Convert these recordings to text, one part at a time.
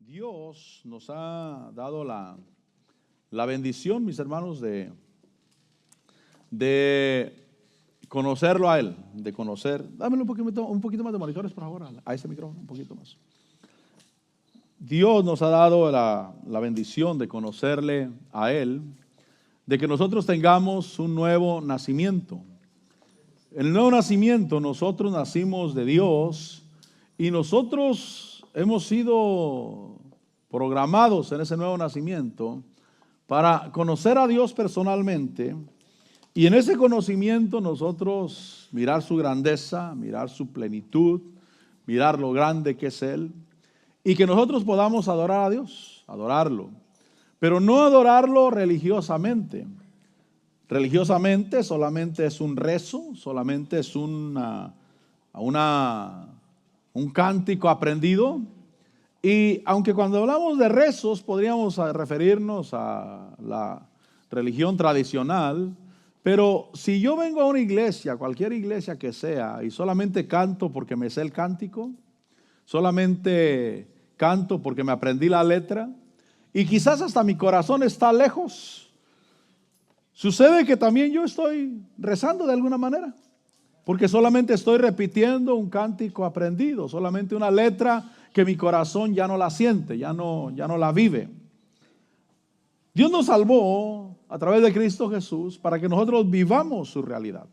Dios nos ha dado la bendición, mis hermanos, de conocerlo a Él, de conocer. Dámelo un poquito más de monitores, por favor, a ese micrófono, un poquito más. Dios nos ha dado la bendición de conocerle a Él, de que nosotros tengamos un nuevo nacimiento. En el nuevo nacimiento nosotros nacimos de Dios y nosotros hemos sido programados en ese nuevo nacimiento para conocer a Dios personalmente y en ese conocimiento nosotros mirar su grandeza, mirar su plenitud, mirar lo grande que es Él y que nosotros podamos adorar a Dios, adorarlo, pero no adorarlo religiosamente. Religiosamente solamente es un rezo, solamente es un cántico aprendido. Y aunque cuando hablamos de rezos podríamos referirnos a la religión tradicional, pero si yo vengo a una iglesia, cualquier iglesia que sea, y solamente canto porque me sé el cántico, solamente canto porque me aprendí la letra, y quizás hasta mi corazón está lejos, sucede que también yo estoy rezando de alguna manera, porque solamente estoy repitiendo un cántico aprendido, solamente una letra que mi corazón ya no la siente, ya no la vive. Dios nos salvó a través de Cristo Jesús para que nosotros vivamos su realidad,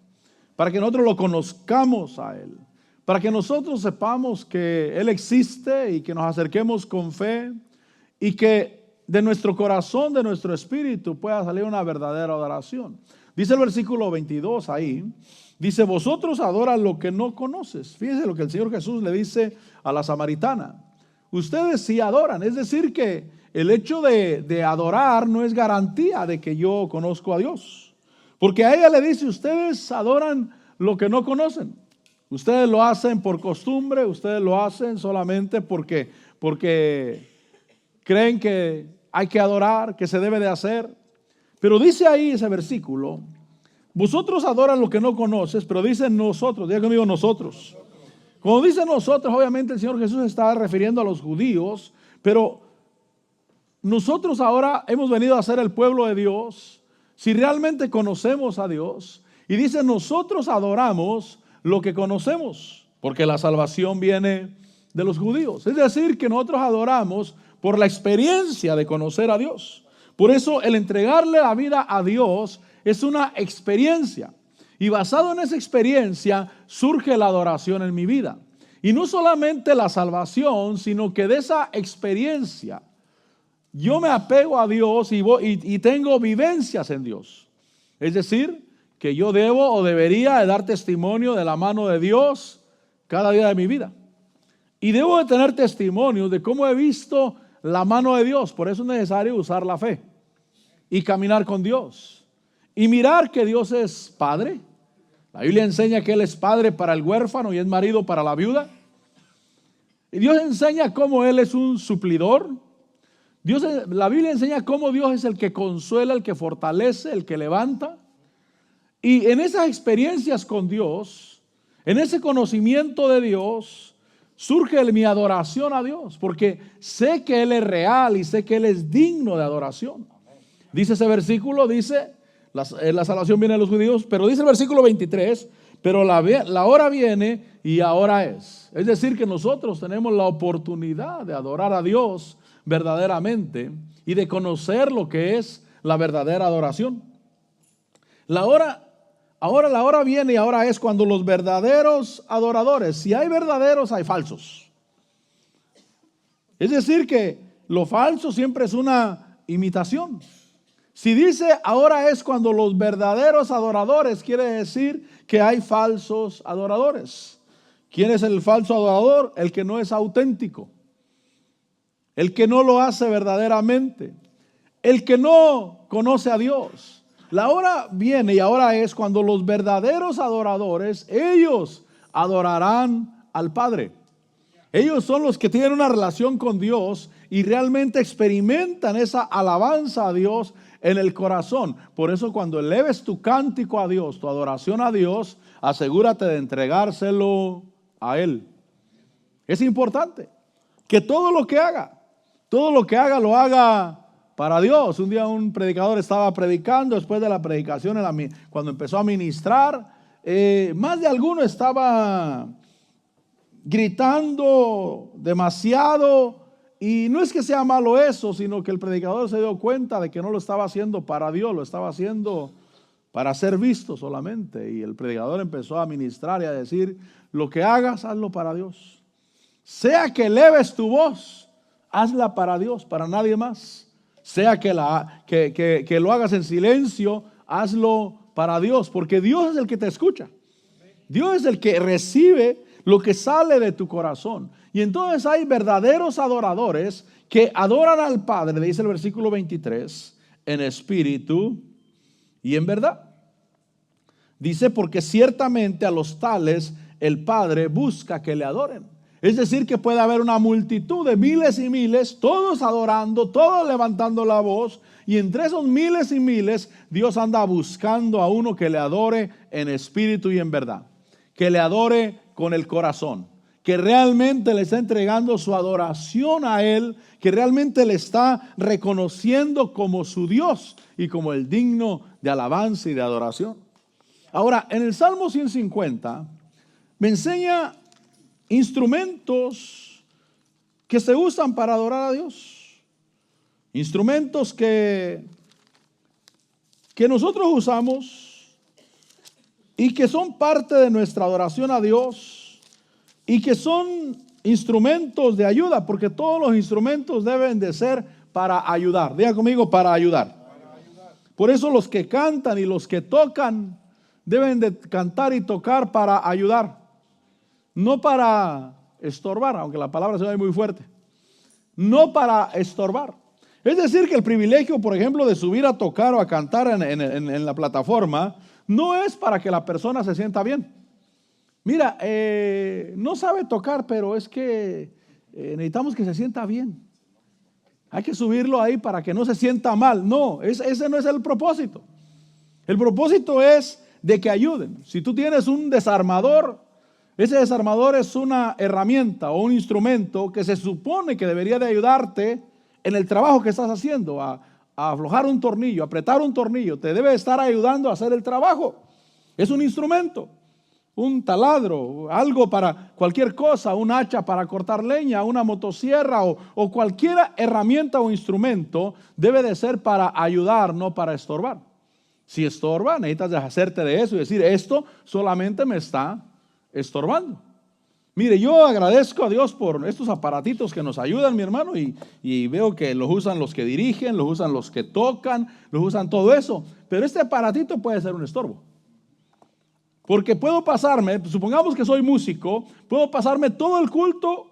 para que nosotros lo conozcamos a Él, para que nosotros sepamos que Él existe y que nos acerquemos con fe y que de nuestro corazón, de nuestro espíritu pueda salir una verdadera adoración. Dice el versículo 22 ahí, dice, vosotros adoran lo que no conoces. Fíjense lo que el Señor Jesús le dice a la samaritana. Ustedes sí adoran, es decir que el hecho de adorar no es garantía de que yo conozco a Dios. Porque a ella le dice, ustedes adoran lo que no conocen. Ustedes lo hacen por costumbre, ustedes lo hacen solamente porque creen que hay que adorar, que se debe de hacer. Pero dice ahí ese versículo, vosotros adoran lo que no conoces, pero dice nosotros, diga conmigo nosotros. Cuando dice nosotros, obviamente el Señor Jesús está refiriendo a los judíos, pero nosotros ahora hemos venido a ser el pueblo de Dios, si realmente conocemos a Dios, y dice nosotros adoramos lo que conocemos, porque la salvación viene de los judíos. Es decir, que nosotros adoramos por la experiencia de conocer a Dios. Por eso el entregarle la vida a Dios es una experiencia. Y basado en esa experiencia surge la adoración en mi vida. Y no solamente la salvación, sino que de esa experiencia yo me apego a Dios y tengo vivencias en Dios. Es decir, que yo debo o debería de dar testimonio de la mano de Dios cada día de mi vida. Y debo de tener testimonio de cómo he visto la mano de Dios. Por eso es necesario usar la fe y caminar con Dios. Y mirar que Dios es Padre. La Biblia enseña que Él es Padre para el huérfano y es marido para la viuda. Y Dios enseña cómo Él es un suplidor. La Biblia enseña cómo Dios es el que consuela, el que fortalece, el que levanta. Y en esas experiencias con Dios, en ese conocimiento de Dios, surge mi adoración a Dios, porque sé que Él es real y sé que Él es digno de adoración. Dice ese versículo, dice, la salvación viene de los judíos, pero dice el versículo 23, pero la hora viene y ahora es. Es decir, que nosotros tenemos la oportunidad de adorar a Dios verdaderamente y de conocer lo que es la verdadera adoración. Ahora la hora viene y ahora es cuando los verdaderos adoradores, si hay verdaderos, hay falsos. Es decir, que lo falso siempre es una imitación. Si dice ahora es cuando los verdaderos adoradores, quiere decir que hay falsos adoradores. ¿Quién es el falso adorador? El que no es auténtico, el que no lo hace verdaderamente, el que no conoce a Dios. La hora viene y ahora es cuando los verdaderos adoradores, ellos adorarán al Padre. Ellos son los que tienen una relación con Dios y realmente experimentan esa alabanza a Dios en el corazón. Por eso cuando eleves tu cántico a Dios, tu adoración a Dios, asegúrate de entregárselo a Él. Es importante que todo lo que haga, todo lo que haga, lo haga para Dios. Un día un predicador estaba predicando, después de la predicación, cuando empezó a ministrar, más de alguno estaba gritando demasiado. Y no es que sea malo eso, sino que el predicador se dio cuenta de que no lo estaba haciendo para Dios, lo estaba haciendo para ser visto solamente. Y el predicador empezó a ministrar y a decir: lo que hagas, hazlo para Dios. Sea que eleves tu voz, hazla para Dios, para nadie más. Sea que lo hagas en silencio, hazlo para Dios, porque Dios es el que te escucha. Dios es el que recibe lo que sale de tu corazón. Y entonces hay verdaderos adoradores que adoran al Padre, dice el versículo 23, en espíritu y en verdad. Dice: porque ciertamente a los tales el Padre busca que le adoren. Es decir, que puede haber una multitud de miles y miles, todos adorando, todos levantando la voz, y entre esos miles y miles Dios anda buscando a uno que le adore en espíritu y en verdad, que le adore con el corazón, que realmente le está entregando su adoración a Él, que realmente le está reconociendo como su Dios y como el digno de alabanza y de adoración. Ahora, en el Salmo 150 me enseña instrumentos que se usan para adorar a Dios, instrumentos que nosotros usamos y que son parte de nuestra adoración a Dios y que son instrumentos de ayuda, porque todos los instrumentos deben de ser para ayudar. Diga conmigo: para ayudar. Por eso los que cantan y los que tocan deben de cantar y tocar para ayudar, no para estorbar, aunque la palabra se ve muy fuerte. No para estorbar. Es decir, que el privilegio, por ejemplo, de subir a tocar o a cantar en la plataforma, no es para que la persona se sienta bien. Mira, no sabe tocar, pero es que necesitamos que se sienta bien. Hay que subirlo ahí para que no se sienta mal. No, ese no es el propósito. El propósito es de que ayuden. Si tú tienes un desarmador, ese desarmador es una herramienta o un instrumento que se supone que debería de ayudarte en el trabajo que estás haciendo, a aflojar un tornillo, a apretar un tornillo. Te debe estar ayudando a hacer el trabajo. Es un instrumento, un taladro, algo para cualquier cosa, un hacha para cortar leña, una motosierra o cualquier herramienta o instrumento debe de ser para ayudar, no para estorbar. Si estorba, necesitas deshacerte de eso y decir: esto solamente me está estorbando. Mire, yo agradezco a Dios por estos aparatitos que nos ayudan, mi hermano, y veo que los usan los que dirigen, los usan los que tocan, los usan todo eso. Pero este aparatito puede ser un estorbo. Porque puedo pasarme, supongamos que soy músico, puedo pasarme todo el culto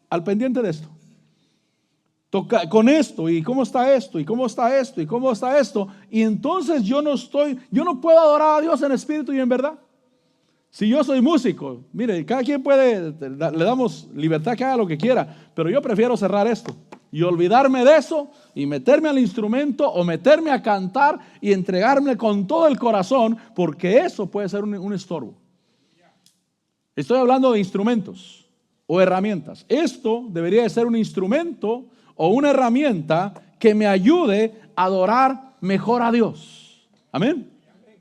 al pendiente de esto. Con esto, y cómo está esto, y cómo está esto, y cómo está esto. Y entonces yo no puedo adorar a Dios en espíritu y en verdad. Si yo soy músico, mire, cada quien le damos libertad que haga lo que quiera, pero yo prefiero cerrar esto y olvidarme de eso y meterme al instrumento o meterme a cantar y entregarme con todo el corazón, porque eso puede ser un estorbo. Estoy hablando de instrumentos o herramientas. Esto debería de ser un instrumento o una herramienta que me ayude a adorar mejor a Dios. Amén.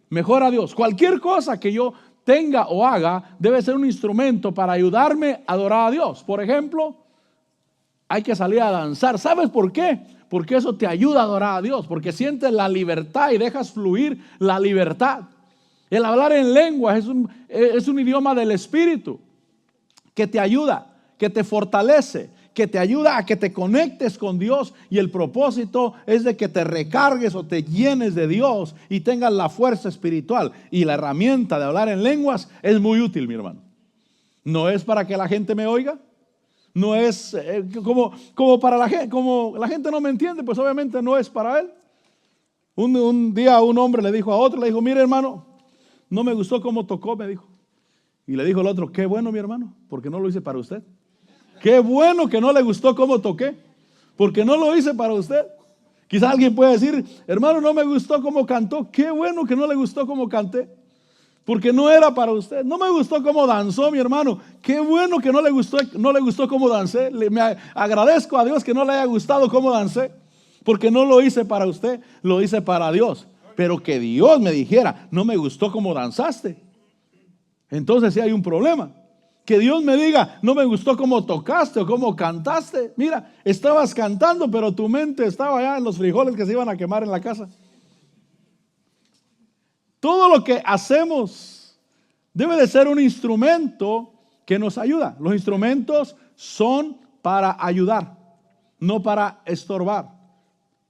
Mejor a Dios. Cualquier cosa que yo tenga o haga debe ser un instrumento para ayudarme a adorar a Dios. Por ejemplo, hay que salir a danzar. ¿Sabes por qué? Porque eso te ayuda a adorar a Dios, porque sientes la libertad y dejas fluir la libertad. El hablar en lenguas es un idioma del Espíritu que te ayuda, que te fortalece, que te ayuda a que te conectes con Dios, y el propósito es de que te recargues o te llenes de Dios y tengas la fuerza espiritual. Y la herramienta de hablar en lenguas es muy útil, mi hermano. No es para que la gente me oiga, no es como para la gente, como la gente no me entiende, pues obviamente no es para él. Un día un hombre le dijo a otro, le dijo: mire, hermano, no me gustó cómo tocó, me dijo. Y le dijo el otro: qué bueno, mi hermano, porque no lo hice para usted. Qué bueno que no le gustó cómo toqué, porque no lo hice para usted. Quizás alguien puede decir: hermano, no me gustó cómo cantó. Qué bueno que no le gustó cómo canté. porque no era para usted. No me gustó cómo danzó mi hermano. Qué bueno que no le gustó cómo dancé. Agradezco a Dios que no le haya gustado cómo dancé, porque no lo hice para usted, lo hice para Dios. Pero que Dios me dijera, no me gustó cómo danzaste, entonces sí hay un problema. Que Dios me diga, no me gustó cómo tocaste o cómo cantaste. Mira, estabas cantando, pero tu mente estaba allá en los frijoles que se iban a quemar en la casa. Todo lo que hacemos debe de ser un instrumento que nos ayuda. Los instrumentos son para ayudar, no para estorbar.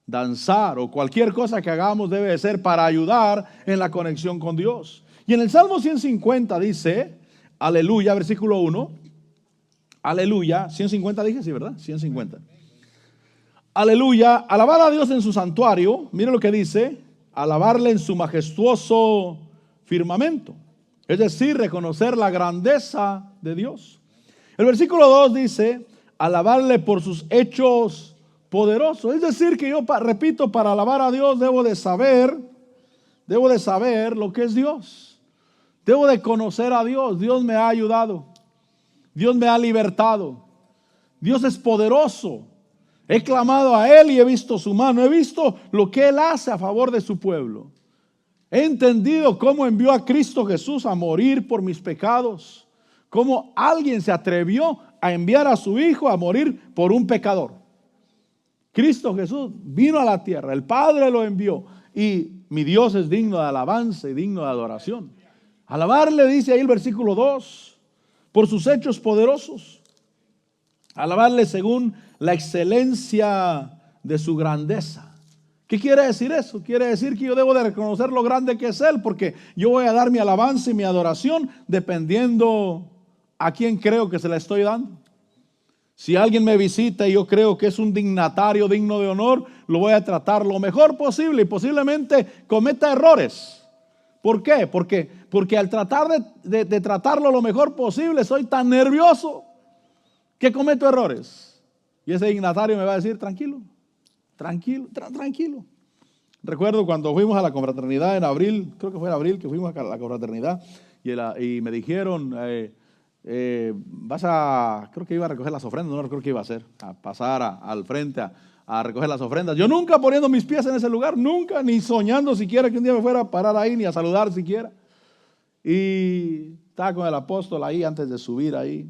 Danzar o cualquier cosa que hagamos debe de ser para ayudar en la conexión con Dios. Y en el Salmo 150 dice, aleluya, versículo 1, aleluya, 150 dije, sí, ¿verdad? 150. Aleluya, alabar a Dios en su santuario, mire lo que dice, alabarle en su majestuoso firmamento. Es decir, reconocer la grandeza de Dios. El versículo 2 dice, alabarle por sus hechos poderosos. Es decir, que yo, repito, para alabar a Dios debo de saber lo que es Dios. Debo de conocer a Dios. Dios me ha ayudado. Dios me ha libertado. Dios es poderoso. He clamado a Él y he visto su mano. He visto lo que Él hace a favor de su pueblo. He entendido cómo envió a Cristo Jesús a morir por mis pecados. Cómo alguien se atrevió a enviar a su Hijo a morir por un pecador. Cristo Jesús vino a la tierra. El Padre lo envió. Y mi Dios es digno de alabanza y digno de adoración. Alabarle, dice ahí el versículo 2, por sus hechos poderosos. Alabarle según la excelencia de su grandeza. ¿Qué quiere decir eso? Quiere decir que yo debo de reconocer lo grande que es Él, porque yo voy a dar mi alabanza y mi adoración dependiendo a quién creo que se la estoy dando. Si alguien me visita y yo creo que es un dignatario digno de honor, lo voy a tratar lo mejor posible y posiblemente cometa errores. ¿Por qué? Porque al tratar de tratarlo lo mejor posible, soy tan nervioso que cometo errores. Y ese dignatario me va a decir, tranquilo. Recuerdo cuando fuimos a la confraternidad en abril, creo que fue en abril que fuimos a la confraternidad, y me dijeron, creo que iba a recoger las ofrendas, no recuerdo qué iba a hacer, a pasar al frente a recoger las ofrendas. Yo nunca poniendo mis pies en ese lugar, nunca, ni soñando siquiera que un día me fuera a parar ahí, ni a saludar siquiera. Y estaba con el apóstol ahí antes de subir ahí.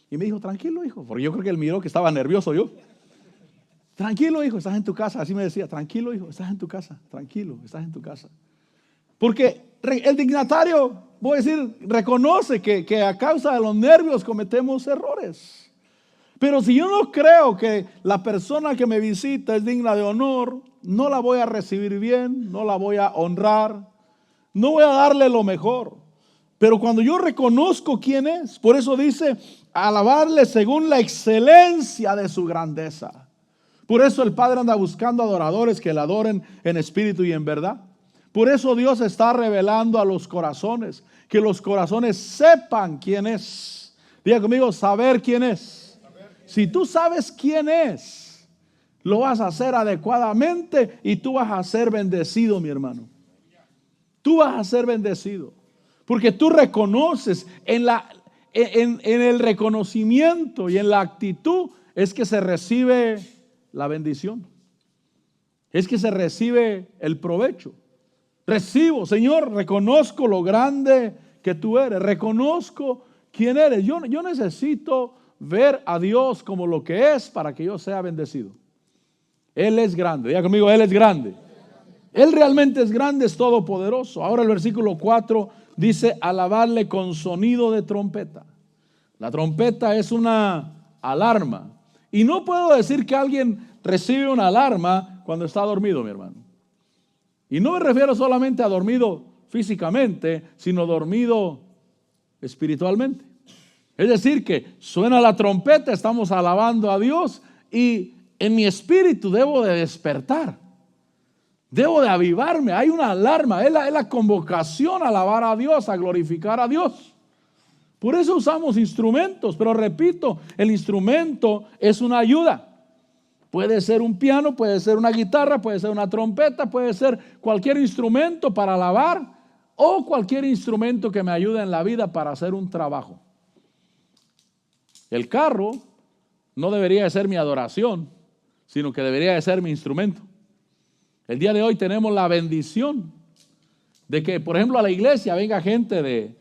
Y me dijo, tranquilo, hijo, porque yo creo que él miró que estaba nervioso yo. Tranquilo, hijo, estás en tu casa. Así me decía, tranquilo, hijo, estás en tu casa. Tranquilo, estás en tu casa. Porque el dignatario, voy a decir, reconoce que a causa de los nervios cometemos errores. Pero si yo no creo que la persona que me visita es digna de honor, no la voy a recibir bien, no la voy a honrar, no voy a darle lo mejor. Pero cuando yo reconozco quién es, por eso dice, alabarle según la excelencia de su grandeza. Por eso el Padre anda buscando adoradores que le adoren en espíritu y en verdad. Por eso Dios está revelando a los corazones, que los corazones sepan quién es. Diga conmigo, saber quién es. Si tú sabes quién es, lo vas a hacer adecuadamente y tú vas a ser bendecido, mi hermano. Tú vas a ser bendecido. Porque tú reconoces en el reconocimiento y en la actitud es que se recibe la bendición. Es que se recibe el provecho. Recibo, Señor, reconozco lo grande que tú eres. Reconozco quién eres. Yo necesito ver a Dios como lo que es para que yo sea bendecido. Él es grande. Diga conmigo, Él es grande. Él realmente es grande, es todopoderoso. Ahora el versículo 4 dice, alabarle con sonido de trompeta. La trompeta es una alarma. Y no puedo decir que alguien recibe una alarma cuando está dormido, mi hermano. Y no me refiero solamente a dormido físicamente, sino dormido espiritualmente. Es decir, que suena la trompeta, estamos alabando a Dios y en mi espíritu debo de despertar. Debo de avivarme. Hay una alarma, es la convocación a alabar a Dios, a glorificar a Dios. Por eso usamos instrumentos, pero repito, el instrumento es una ayuda. Puede ser un piano, puede ser una guitarra, puede ser una trompeta, puede ser cualquier instrumento para alabar o cualquier instrumento que me ayude en la vida para hacer un trabajo. El carro no debería de ser mi adoración, sino que debería de ser mi instrumento. El día de hoy tenemos la bendición de que, por ejemplo, a la iglesia venga gente de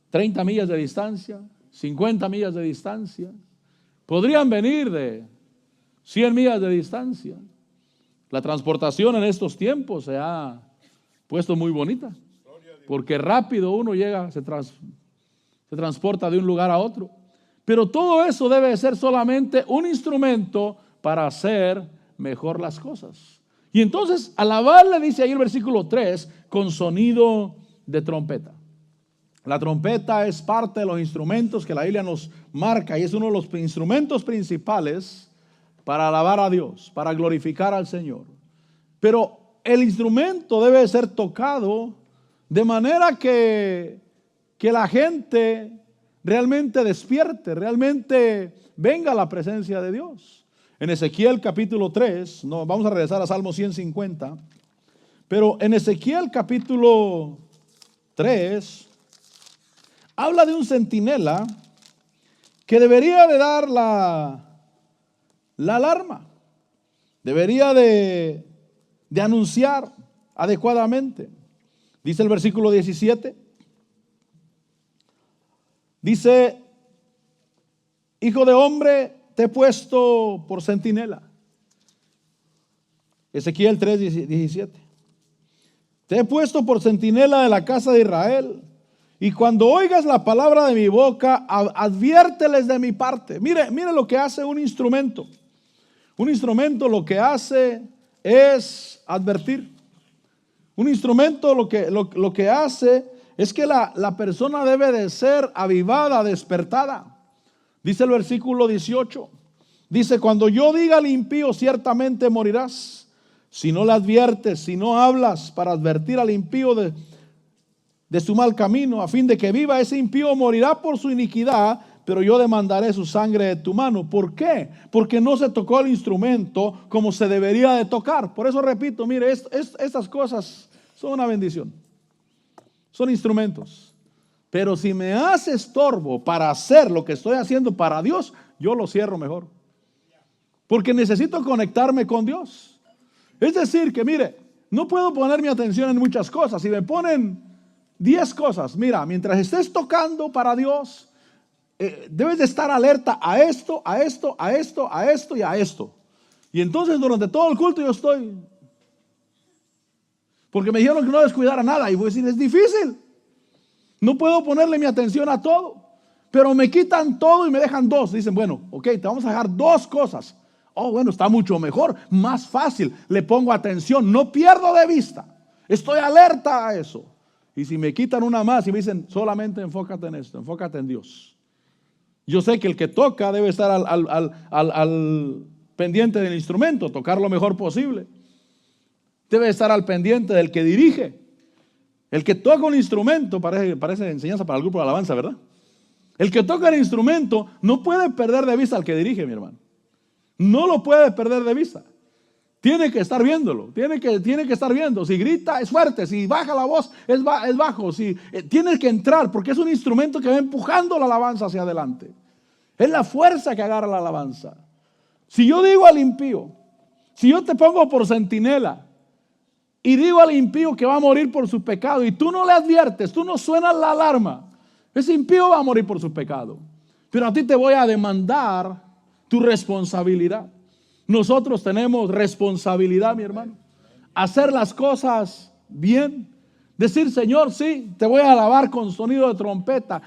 30 millas de distancia, 50 millas de distancia. Podrían venir de 100 millas de distancia. La transportación en estos tiempos se ha puesto muy bonita, porque rápido uno llega, se transporta de un lugar a otro. Pero todo eso debe ser solamente un instrumento para hacer mejor las cosas. Y entonces alabarle, dice ahí el versículo 3, con sonido de trompeta. La trompeta es parte de los instrumentos que la Biblia nos marca y es uno de los instrumentos principales para alabar a Dios, para glorificar al Señor. Pero el instrumento debe ser tocado de manera que la gente realmente despierte, realmente venga a la presencia de Dios. En Ezequiel capítulo 3, no, vamos a regresar a Salmo 150, pero en Ezequiel capítulo 3 habla de un centinela que debería de dar la alarma, debería de anunciar adecuadamente. Dice el versículo 17, dice: hijo de hombre, te he puesto por centinela. Ezequiel 3:17. Te he puesto por centinela de la casa de Israel. Y cuando oigas la palabra de mi boca, adviérteles de mi parte. Mire lo que hace un instrumento. Un instrumento lo que hace es advertir. Un instrumento lo que hace es que la persona debe de ser avivada, despertada. Dice el versículo 18. Dice: cuando yo diga al impío, ciertamente morirás. Si no le adviertes, si no hablas para advertir al impío de su mal camino, a fin de que viva, ese impío morirá por su iniquidad, pero yo demandaré su sangre de tu mano. ¿Por qué? Porque no se tocó el instrumento como se debería de tocar. Por eso repito, mire, estas cosas son una bendición. Son instrumentos. Pero si me hace estorbo para hacer lo que estoy haciendo para Dios, yo lo cierro mejor. Porque necesito conectarme con Dios. Es decir, que mire, no puedo poner mi atención en muchas cosas. Si me ponen 10 cosas, mira, mientras estés tocando para Dios, debes de estar alerta a esto, a esto, a esto, a esto y a esto. Y entonces durante todo el culto yo estoy. Porque me dijeron que no descuidara nada. Y voy a decir, es difícil. No puedo ponerle mi atención a todo. Pero me quitan todo y me dejan 2. Dicen, bueno, ok, te vamos a dejar 2 cosas. Oh, bueno, está mucho mejor, más fácil. Le pongo atención, no pierdo de vista. Estoy alerta a eso. Y si me quitan una más y me dicen, solamente enfócate en esto, enfócate en Dios. Yo sé que el que toca debe estar al pendiente del instrumento, tocar lo mejor posible. Debe estar al pendiente del que dirige. El que toca un instrumento, parece enseñanza para el grupo de alabanza, ¿verdad? El que toca el instrumento no puede perder de vista al que dirige, mi hermano. No lo puede perder de vista. Tiene que estar viéndolo. Tiene que estar viendo. Si grita es fuerte. Si baja la voz es bajo. Tiene que entrar porque es un instrumento que va empujando la alabanza hacia adelante. Es la fuerza que agarra la alabanza. Si yo digo al impío, si yo te pongo por centinela y digo al impío que va a morir por su pecado y tú no le adviertes, tú no suenas la alarma, ese impío va a morir por su pecado. Pero a ti te voy a demandar tu responsabilidad. Nosotros tenemos responsabilidad, mi hermano. Hacer las cosas bien. Decir, Señor, sí, te voy a alabar con sonido de trompeta.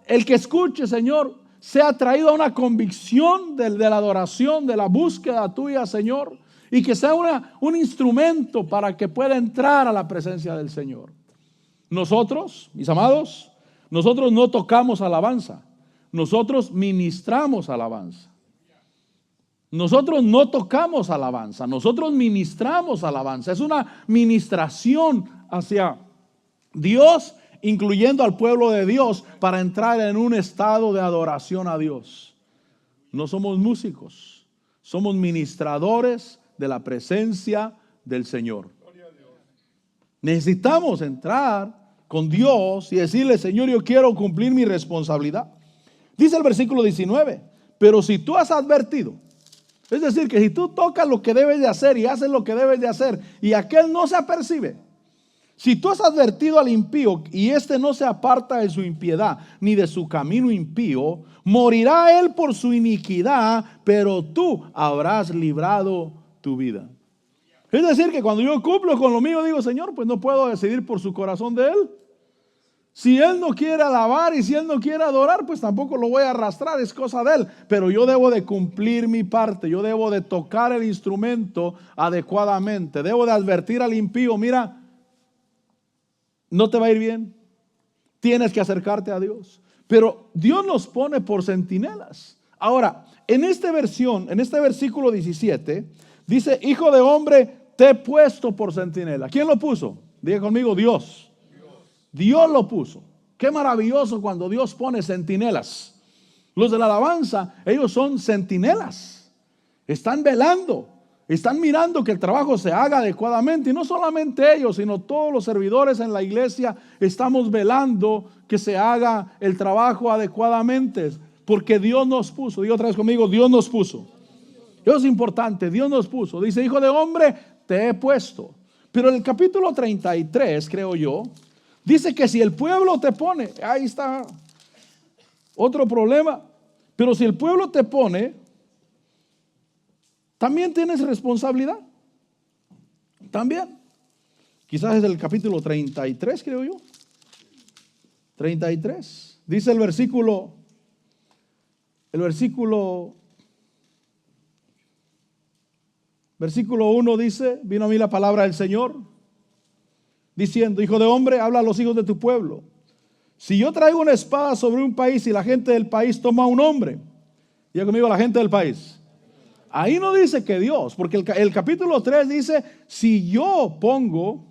El que escuche, Señor, sea traído a una convicción de la adoración, de la búsqueda tuya, Señor. Y que sea un instrumento para que pueda entrar a la presencia del Señor. Nosotros, mis amados, nosotros no tocamos alabanza. Nosotros ministramos alabanza. Nosotros no tocamos alabanza, nosotros ministramos alabanza. Es una ministración hacia Dios, incluyendo al pueblo de Dios, para entrar en un estado de adoración a Dios. No somos músicos, somos ministradores de la presencia del Señor. Necesitamos entrar con Dios y decirle, Señor, yo quiero cumplir mi responsabilidad. Dice el versículo 19, pero si tú has advertido, es decir, que si tú tocas lo que debes de hacer y haces lo que debes de hacer y aquel no se apercibe, si tú has advertido al impío y éste no se aparta de su impiedad ni de su camino impío, morirá él por su iniquidad, pero tú habrás librado tu vida. Es decir, que cuando yo cumplo con lo mío, digo, Señor, pues no puedo decidir por su corazón de él. Si él no quiere alabar y si él no quiere adorar, pues tampoco lo voy a arrastrar, es cosa de él. Pero yo debo de cumplir mi parte, yo debo de tocar el instrumento adecuadamente. Debo de advertir al impío, mira, no te va a ir bien, tienes que acercarte a Dios. Pero Dios nos pone por centinelas. Ahora, en esta versión, en este versículo 17, dice, hijo de hombre, te he puesto por centinela. ¿Quién lo puso? Diga conmigo, Dios. Dios lo puso. Qué maravilloso cuando Dios pone centinelas. Los de la alabanza, ellos son centinelas. Están velando, están mirando que el trabajo se haga adecuadamente. Y no solamente ellos, sino todos los servidores en la iglesia estamos velando que se haga el trabajo adecuadamente. Porque Dios nos puso. Diga otra vez conmigo, Dios nos puso. Eso es importante, Dios nos puso. Dice, hijo de hombre, te he puesto. Pero en el capítulo 33, creo yo, dice que si el pueblo te pone, ahí está otro problema. Pero si el pueblo te pone, también tienes responsabilidad. También. Quizás es el capítulo 33, creo yo. 33. Dice el versículo 1 dice, vino a mí la palabra del Señor, diciendo, hijo de hombre, habla a los hijos de tu pueblo. Si yo traigo una espada sobre un país y la gente del país toma un hombre, diga conmigo, la gente del país. Ahí no dice que Dios, porque el capítulo 3 dice, si yo pongo,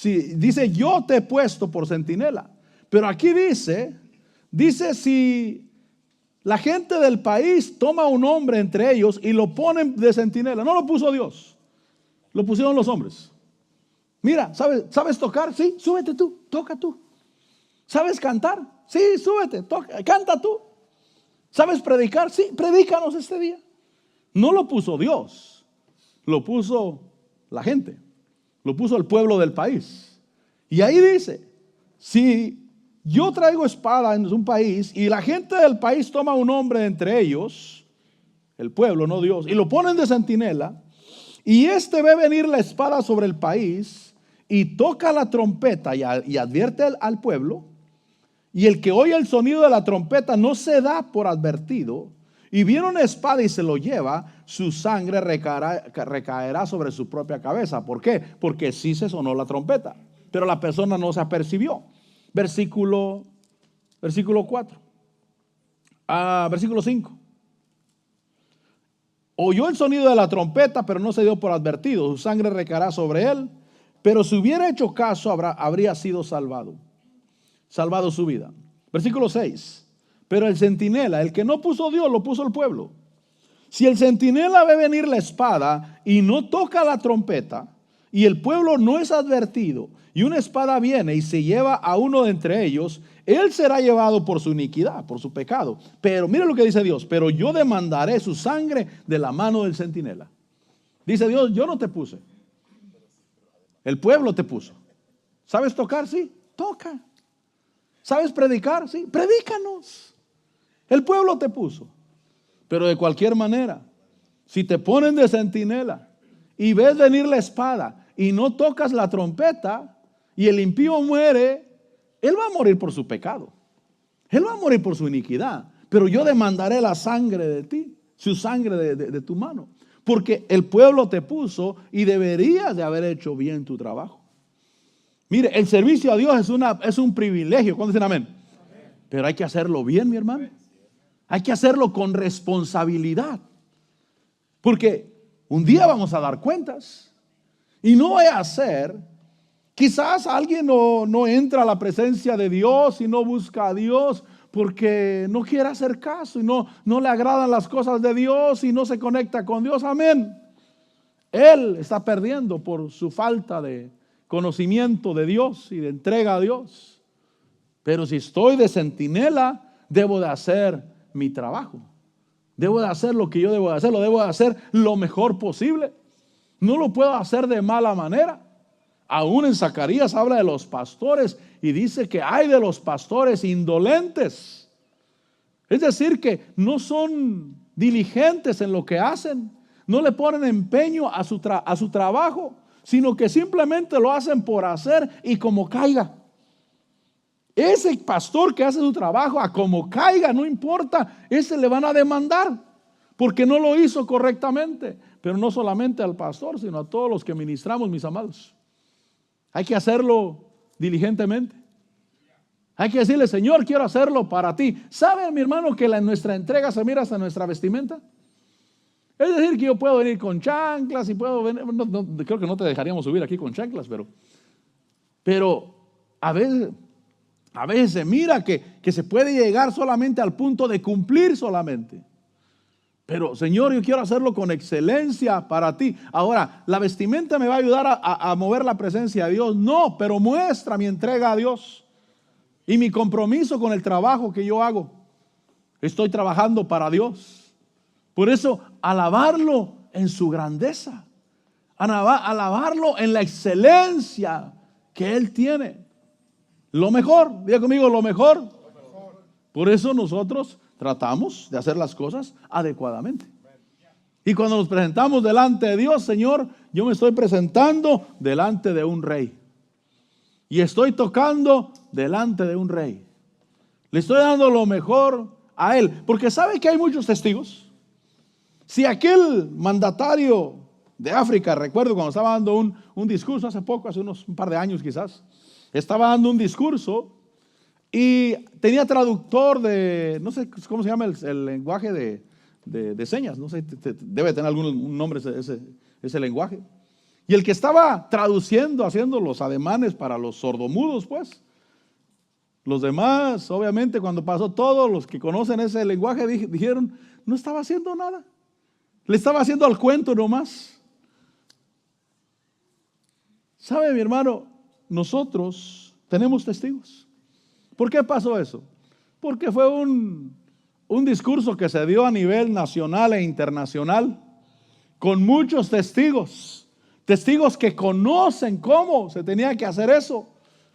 dice yo te he puesto por centinela. Pero aquí dice si la gente del país toma un hombre entre ellos y lo ponen de centinela. No lo puso Dios, lo pusieron los hombres. Mira, ¿sabes tocar? Sí, súbete tú, toca tú. ¿Sabes cantar? Sí, súbete, toca, canta tú. ¿Sabes predicar? Sí, predícanos este día. No lo puso Dios, lo puso la gente, lo puso el pueblo del país. Y ahí dice, si yo traigo espada en un país y la gente del país toma un hombre entre ellos, el pueblo, no Dios, y lo ponen de centinela, y este ve venir la espada sobre el país y toca la trompeta y advierte al pueblo, y el que oye el sonido de la trompeta no se da por advertido, y viene una espada y se lo lleva, su sangre recaerá sobre su propia cabeza. ¿Por qué? Porque sí se sonó la trompeta, pero la persona no se apercibió. Versículo 4. Versículo 5. Oyó el sonido de la trompeta, pero no se dio por advertido. Su sangre recaerá sobre él. Pero si hubiera hecho caso, habría sido salvado su vida. Versículo 6. Pero el centinela, el que no puso Dios, lo puso el pueblo. Si el centinela ve venir la espada y no toca la trompeta, y el pueblo no es advertido, y una espada viene y se lleva a uno de entre ellos, él será llevado por su iniquidad, por su pecado. Pero mire lo que dice Dios, pero yo demandaré su sangre de la mano del centinela. Dice Dios, yo no te puse, el pueblo te puso. ¿Sabes tocar? Sí, toca. ¿Sabes predicar? Sí, predícanos. El pueblo te puso. Pero de cualquier manera, si te ponen de centinela y ves venir la espada y no tocas la trompeta y el impío muere, él va a morir por su pecado. Él va a morir por su iniquidad. Pero yo demandaré la sangre de ti, su sangre de tu mano. Porque el pueblo te puso y deberías de haber hecho bien tu trabajo. Mire, el servicio a Dios es un privilegio. ¿Cuándo dicen amén? Amén? Pero hay que hacerlo bien, mi hermano. Hay que hacerlo con responsabilidad. Porque un día vamos a dar cuentas. Y no voy a hacer, quizás alguien no entra a la presencia de Dios y no busca a Dios porque no quiere hacer caso y no le agradan las cosas de Dios y no se conecta con Dios. Amén. Él está perdiendo por su falta de conocimiento de Dios y de entrega a Dios. Pero si estoy de centinela, debo de hacer mi trabajo. Debo de hacer lo que yo debo de hacer, lo debo de hacer lo mejor posible. No lo puedo hacer de mala manera. Aún en Zacarías habla de los pastores y dice que hay de los pastores indolentes. Es decir, que no son diligentes en lo que hacen, no le ponen empeño a su trabajo, sino que simplemente lo hacen por hacer y como caiga. Ese pastor que hace su trabajo a como caiga, no importa, ese le van a demandar porque no lo hizo correctamente. Pero no solamente al pastor, sino a todos los que ministramos, mis amados. Hay que hacerlo diligentemente. Hay que decirle, Señor, quiero hacerlo para ti. ¿Sabe, mi hermano, que nuestra entrega se mira hasta nuestra vestimenta? Es decir, que yo puedo venir con chanclas y puedo venir, creo que no te dejaríamos subir aquí con chanclas, pero a veces se mira que se puede llegar solamente al punto de cumplir solamente. Pero Señor, yo quiero hacerlo con excelencia para ti. Ahora, ¿la vestimenta me va a ayudar a mover la presencia de Dios? No, pero muestra mi entrega a Dios y mi compromiso con el trabajo que yo hago. Estoy trabajando para Dios. Por eso, alabarlo en su grandeza, alabarlo en la excelencia que Él tiene. Lo mejor, diga conmigo, lo mejor. Por eso nosotros tratamos de hacer las cosas adecuadamente. Y cuando nos presentamos delante de Dios, Señor, yo me estoy presentando delante de un rey. Y estoy tocando delante de un rey. Le estoy dando lo mejor a Él. Porque sabe que hay muchos testigos. Si aquel mandatario de África, recuerdo cuando estaba dando un discurso hace poco, hace un par de años quizás, estaba dando un discurso y tenía traductor de, no sé cómo se llama el lenguaje de señas, no sé, debe tener algún nombre ese lenguaje. Y el que estaba traduciendo, haciendo los ademanes para los sordomudos, pues, los demás, obviamente, cuando pasó todo, los que conocen ese lenguaje dijeron, no estaba haciendo nada. Le estaba haciendo al cuento nomás. ¿Sabe, mi hermano? Nosotros tenemos testigos. ¿Por qué pasó eso? Porque fue un discurso que se dio a nivel nacional e internacional con muchos testigos. Testigos que conocen cómo se tenía que hacer eso.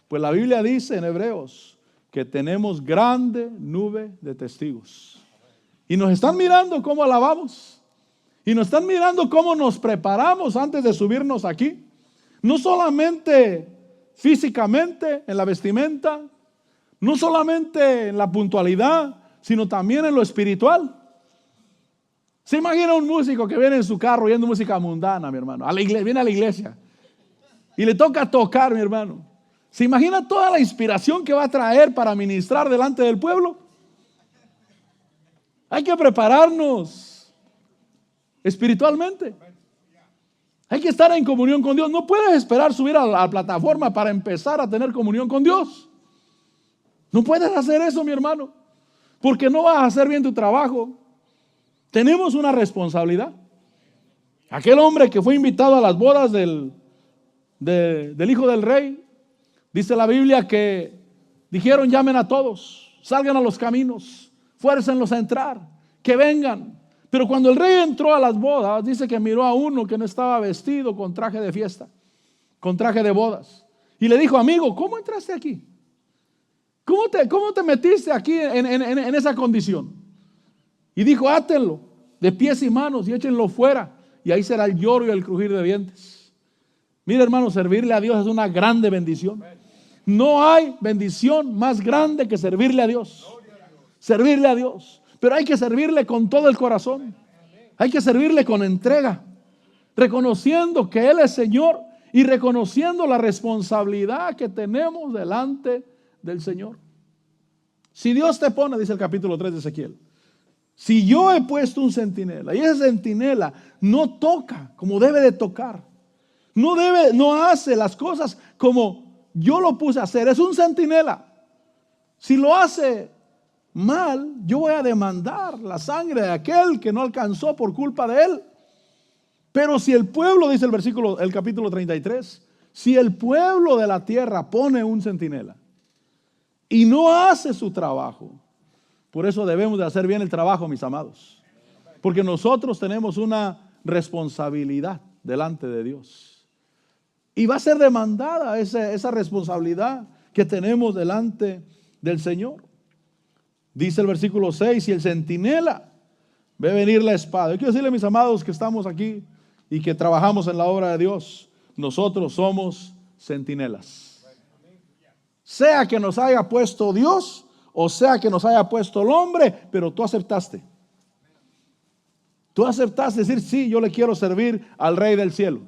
Pues la Biblia dice en Hebreos que tenemos grande nube de testigos. Y nos están mirando cómo alabamos. Y nos están mirando cómo nos preparamos antes de subirnos aquí. No solamente físicamente en la vestimenta, no solamente en la puntualidad, sino también en lo espiritual. ¿Se imagina un músico que viene en su carro oyendo música mundana, mi hermano? Viene a la iglesia y le toca tocar, mi hermano. ¿Se imagina toda la inspiración que va a traer para ministrar delante del pueblo? Hay que prepararnos espiritualmente. Hay que estar en comunión con Dios. No puedes esperar subir a la plataforma para empezar a tener comunión con Dios. No puedes hacer eso, mi hermano, porque no vas a hacer bien tu trabajo. Tenemos una responsabilidad. Aquel hombre que fue invitado a las bodas del hijo del rey, dice la Biblia que dijeron, llamen a todos, salgan a los caminos, fuércenlos a entrar, que vengan. Pero cuando el rey entró a las bodas, dice que miró a uno que no estaba vestido con traje de fiesta, con traje de bodas. Y le dijo, amigo, ¿cómo entraste aquí? ¿Cómo te metiste aquí en esa condición? Y dijo, átenlo de pies y manos y échenlo fuera. Y ahí será el lloro y el crujir de dientes. Mira, hermano, servirle a Dios es una grande bendición. No hay bendición más grande que servirle a Dios. Servirle a Dios. Pero hay que servirle con todo el corazón. Hay que servirle con entrega, reconociendo que Él es Señor y reconociendo la responsabilidad que tenemos delante del Señor. Si Dios te pone, dice el capítulo 3 de Ezequiel, si yo he puesto un centinela y ese centinela no toca como debe de tocar, no hace las cosas como yo lo puse a hacer, es un centinela. Si lo hace mal, yo voy a demandar la sangre de aquel que no alcanzó por culpa de él. Pero si el pueblo, dice el capítulo 33, Si el pueblo de la tierra pone un centinela y no hace su trabajo, por eso debemos de hacer bien el trabajo, mis amados. Porque nosotros tenemos una responsabilidad delante de Dios. Y va a ser demandada esa responsabilidad que tenemos delante del Señor. Dice el versículo 6, si el centinela ve venir la espada. Yo quiero decirle, mis amados, que estamos aquí y que trabajamos en la obra de Dios, nosotros somos centinelas. Sea que nos haya puesto Dios o sea que nos haya puesto el hombre, pero tú aceptaste. Tú aceptaste decir, sí, yo le quiero servir al Rey del cielo.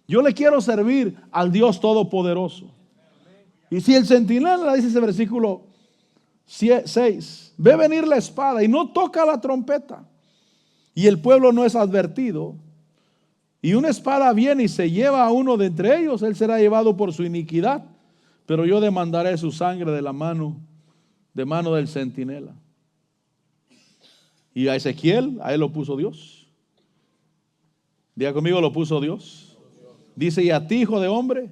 Yo le quiero servir al Dios Todopoderoso. Y si el centinela, dice ese versículo 6, ve venir la espada y no toca la trompeta, y el pueblo no es advertido, y una espada viene y se lleva a uno de entre ellos, él será llevado por su iniquidad, pero yo demandaré su sangre de mano del centinela. Y a Ezequiel, a él lo puso Dios. Diga conmigo, lo puso Dios. Dice, y a ti, hijo de hombre,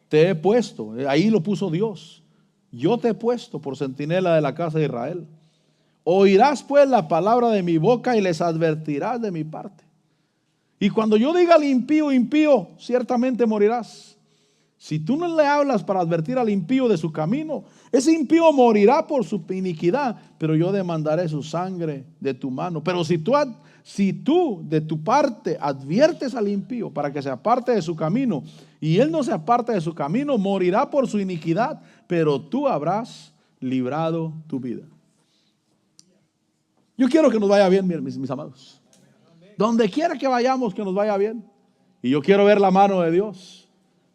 te he puesto. Ahí lo puso Dios. Yo te he puesto por centinela de la casa de Israel. Oirás pues la palabra de mi boca y les advertirás de mi parte. Y cuando yo diga al impío, impío, ciertamente morirás. Si tú no le hablas para advertir al impío de su camino, ese impío morirá por su iniquidad, pero yo demandaré su sangre de tu mano. Pero si tú de tu parte adviertes al impío para que se aparte de su camino, y él no se aparte de su camino, morirá por su iniquidad, pero tú habrás librado tu vida. Yo quiero que nos vaya bien, mis amados. Donde quiera que vayamos, que nos vaya bien. Y yo quiero ver la mano de Dios,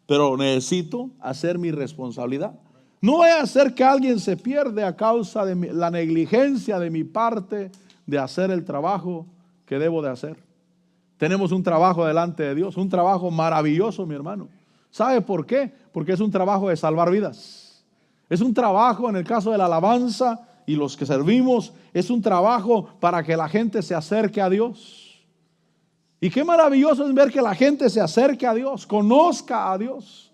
pero necesito hacer mi responsabilidad. No vaya a ser que alguien se pierda a causa de la negligencia de mi parte de hacer el trabajo que debo de hacer. Tenemos un trabajo delante de Dios, un trabajo maravilloso, mi hermano. ¿Sabe por qué? Porque es un trabajo de salvar vidas. Es un trabajo, en el caso de la alabanza y los que servimos, es un trabajo para que la gente se acerque a Dios. Y qué maravilloso es ver que la gente se acerque a Dios, conozca a Dios.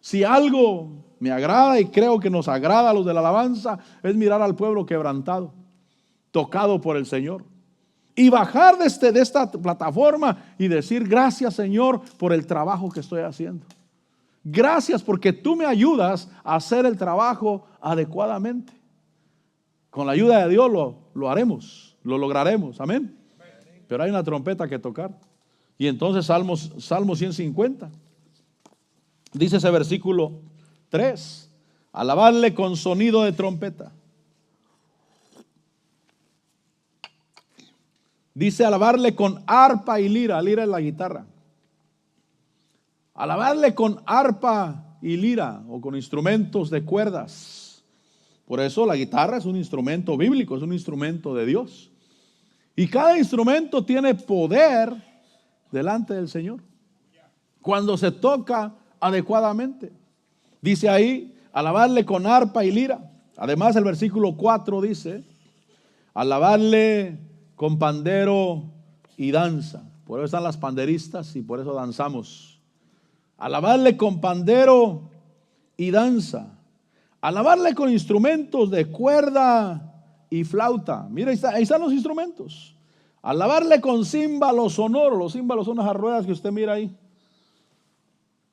Si algo me agrada y creo que nos agrada a los de la alabanza, es mirar al pueblo quebrantado, tocado por el Señor. Y bajar de esta plataforma y decir, gracias Señor por el trabajo que estoy haciendo. Gracias porque tú me ayudas a hacer el trabajo adecuadamente. Con la ayuda de Dios lo haremos, lo lograremos, amén. Pero hay una trompeta que tocar. Y entonces Salmo 150. Dice ese versículo 3. Alabarle con sonido de trompeta. Dice alabarle con arpa y lira. Lira es la guitarra. Alabarle con arpa y lira o con instrumentos de cuerdas. Por eso la guitarra es un instrumento bíblico, es un instrumento de Dios. Y cada instrumento tiene poder delante del Señor cuando se toca adecuadamente. Dice ahí, alabarle con arpa y lira. Además el versículo 4 dice, alabarle con pandero y danza. Por eso están las panderistas y por eso danzamos. Alabarle con pandero y danza. Alabarle con instrumentos de cuerda y flauta. Mira, ahí están los instrumentos. Alabarle con címbalos sonoros. Los címbalos son las ruedas que usted mira ahí.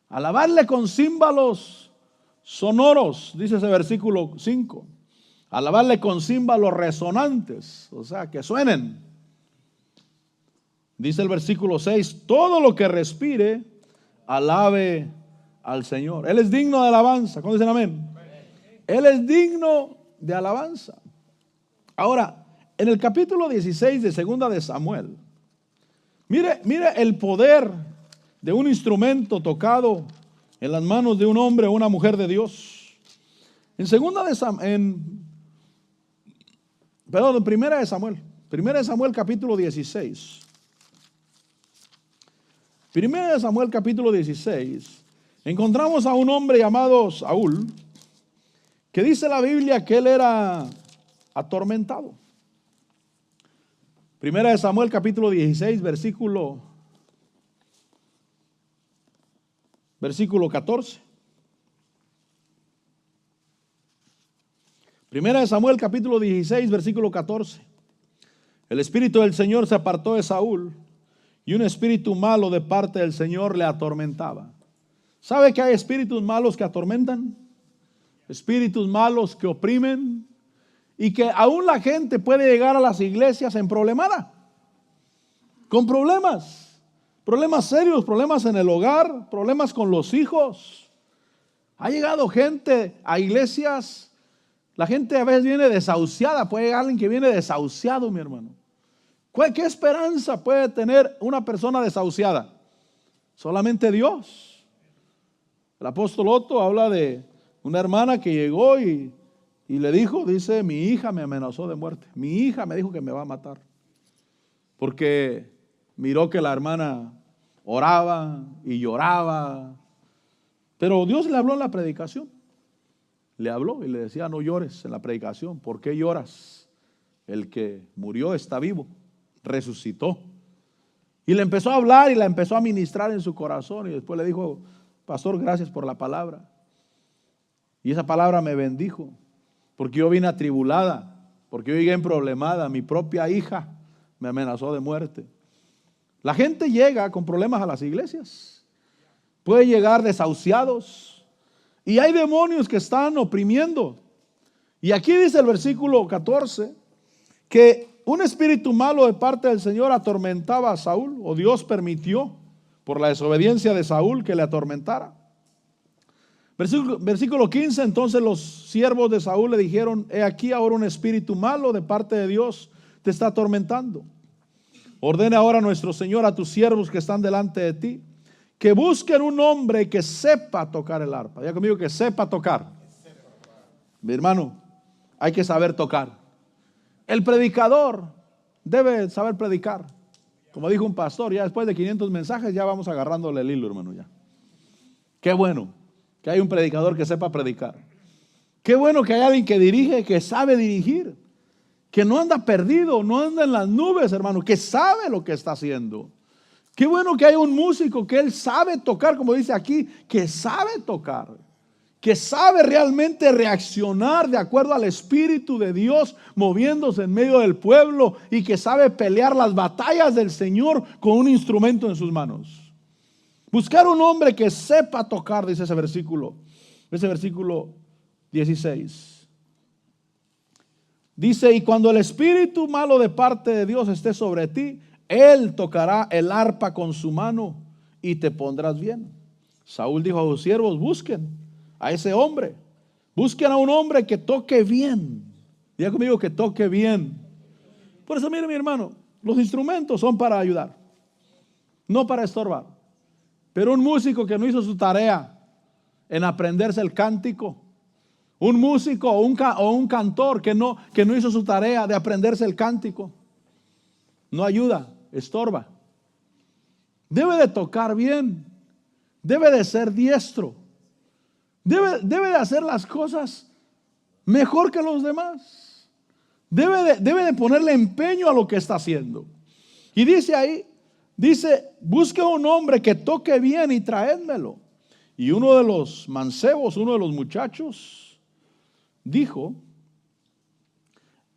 Alabarle con címbalos sonoros, dice ese versículo 5. Alabarle con címbalos resonantes, o sea, que suenen. Dice el versículo 6, todo lo que respire, alabe al Señor. Él es digno de alabanza. ¿Cómo dicen amén? Él es digno de alabanza. Ahora, en el capítulo 16 de segunda de Samuel, mire el poder de un instrumento tocado en las manos de un hombre o una mujer de Dios. En primera de Samuel capítulo 16. Primera de Samuel capítulo 16, encontramos a un hombre llamado Saúl, que dice la Biblia que él era atormentado. Primera de Samuel capítulo 16, versículo versículo 14. Primera de Samuel, capítulo 16, versículo 14. El espíritu del Señor se apartó de Saúl y un espíritu malo de parte del Señor le atormentaba. ¿Sabe que hay espíritus malos que atormentan? Espíritus malos que oprimen y que aún la gente puede llegar a las iglesias en problemada, con problemas serios, problemas en el hogar, problemas con los hijos. Ha llegado gente a iglesias, la gente a veces viene desahuciada, puede llegar alguien que viene desahuciado, mi hermano. ¿Qué esperanza puede tener una persona desahuciada? Solamente Dios. El apóstol Otto habla de una hermana que llegó y le dijo, dice, mi hija me amenazó de muerte. Mi hija me dijo que me va a matar. Porque miró que la hermana oraba y lloraba. Pero Dios le habló en la predicación. Le habló y le decía, no llores en la predicación. ¿Por qué lloras? El que murió está vivo, resucitó. Y le empezó a hablar y la empezó a ministrar en su corazón. Y después le dijo, pastor, gracias por la palabra. Y esa palabra me bendijo, porque yo vine atribulada, porque yo llegué en problemada. Mi propia hija me amenazó de muerte. La gente llega con problemas a las iglesias. Puede llegar desahuciados. Y hay demonios que están oprimiendo. Y aquí dice el versículo 14, que un espíritu malo de parte del Señor atormentaba a Saúl, o Dios permitió por la desobediencia de Saúl que le atormentara. Versículo 15, entonces los siervos de Saúl le dijeron, he aquí ahora un espíritu malo de parte de Dios te está atormentando. Ordene ahora nuestro Señor a tus siervos que están delante de ti, que busquen un hombre que sepa tocar el arpa. Diga conmigo, que sepa tocar. Mi hermano, hay que saber tocar. El predicador debe saber predicar. Como dijo un pastor, ya después de 500 mensajes ya vamos agarrándole el hilo, hermano, ya. Qué bueno que hay un predicador que sepa predicar. Qué bueno que hay alguien que dirige, que sabe dirigir, que no anda perdido, no anda en las nubes, hermano, que sabe lo que está haciendo. Qué bueno que hay un músico que él sabe tocar, como dice aquí, que sabe tocar, que sabe realmente reaccionar de acuerdo al Espíritu de Dios moviéndose en medio del pueblo y que sabe pelear las batallas del Señor con un instrumento en sus manos. Buscar un hombre que sepa tocar, dice ese versículo 16. Dice, y cuando el espíritu malo de parte de Dios esté sobre ti, él tocará el arpa con su mano y te pondrás bien. Saúl dijo a sus siervos, busquen a ese hombre, busquen a un hombre que toque bien. Diga conmigo, que toque bien. Por eso, mire, mi hermano, los instrumentos son para ayudar, no para estorbar. Pero un músico que no hizo su tarea en aprenderse el cántico, un músico o un cantor que no hizo su tarea de aprenderse el cántico, no ayuda, estorba. Debe de tocar bien, debe de ser diestro, debe de hacer las cosas mejor que los demás, debe de ponerle empeño a lo que está haciendo. Y dice ahí, busque un hombre que toque bien y traédmelo. Y uno de los mancebos, uno de los muchachos, dijo,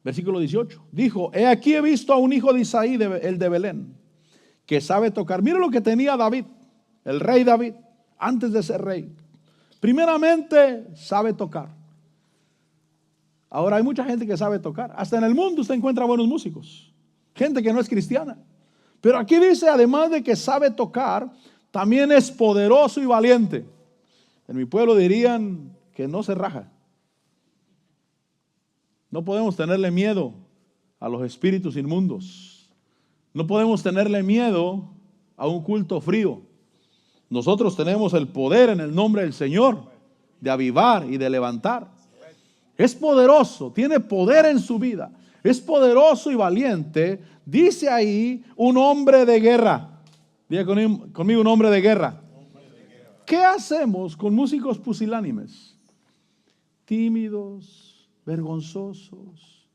versículo 18, dijo, he aquí he visto a un hijo de Isaí, el de Belén, que sabe tocar. Mire lo que tenía David, el rey David, antes de ser rey. Primeramente, sabe tocar. Ahora hay mucha gente que sabe tocar. Hasta en el mundo usted encuentra buenos músicos, gente que no es cristiana. Pero aquí dice, además de que sabe tocar, también es poderoso y valiente. En mi pueblo dirían que no se raja. No podemos tenerle miedo a los espíritus inmundos. No podemos tenerle miedo a un culto frío. Nosotros tenemos el poder en el nombre del Señor de avivar y de levantar. Es poderoso, tiene poder en su vida. Es poderoso y valiente. Dice ahí un hombre de guerra. Diga conmigo, un hombre de guerra. ¿Qué hacemos con músicos pusilánimes? Tímidos, vergonzosos.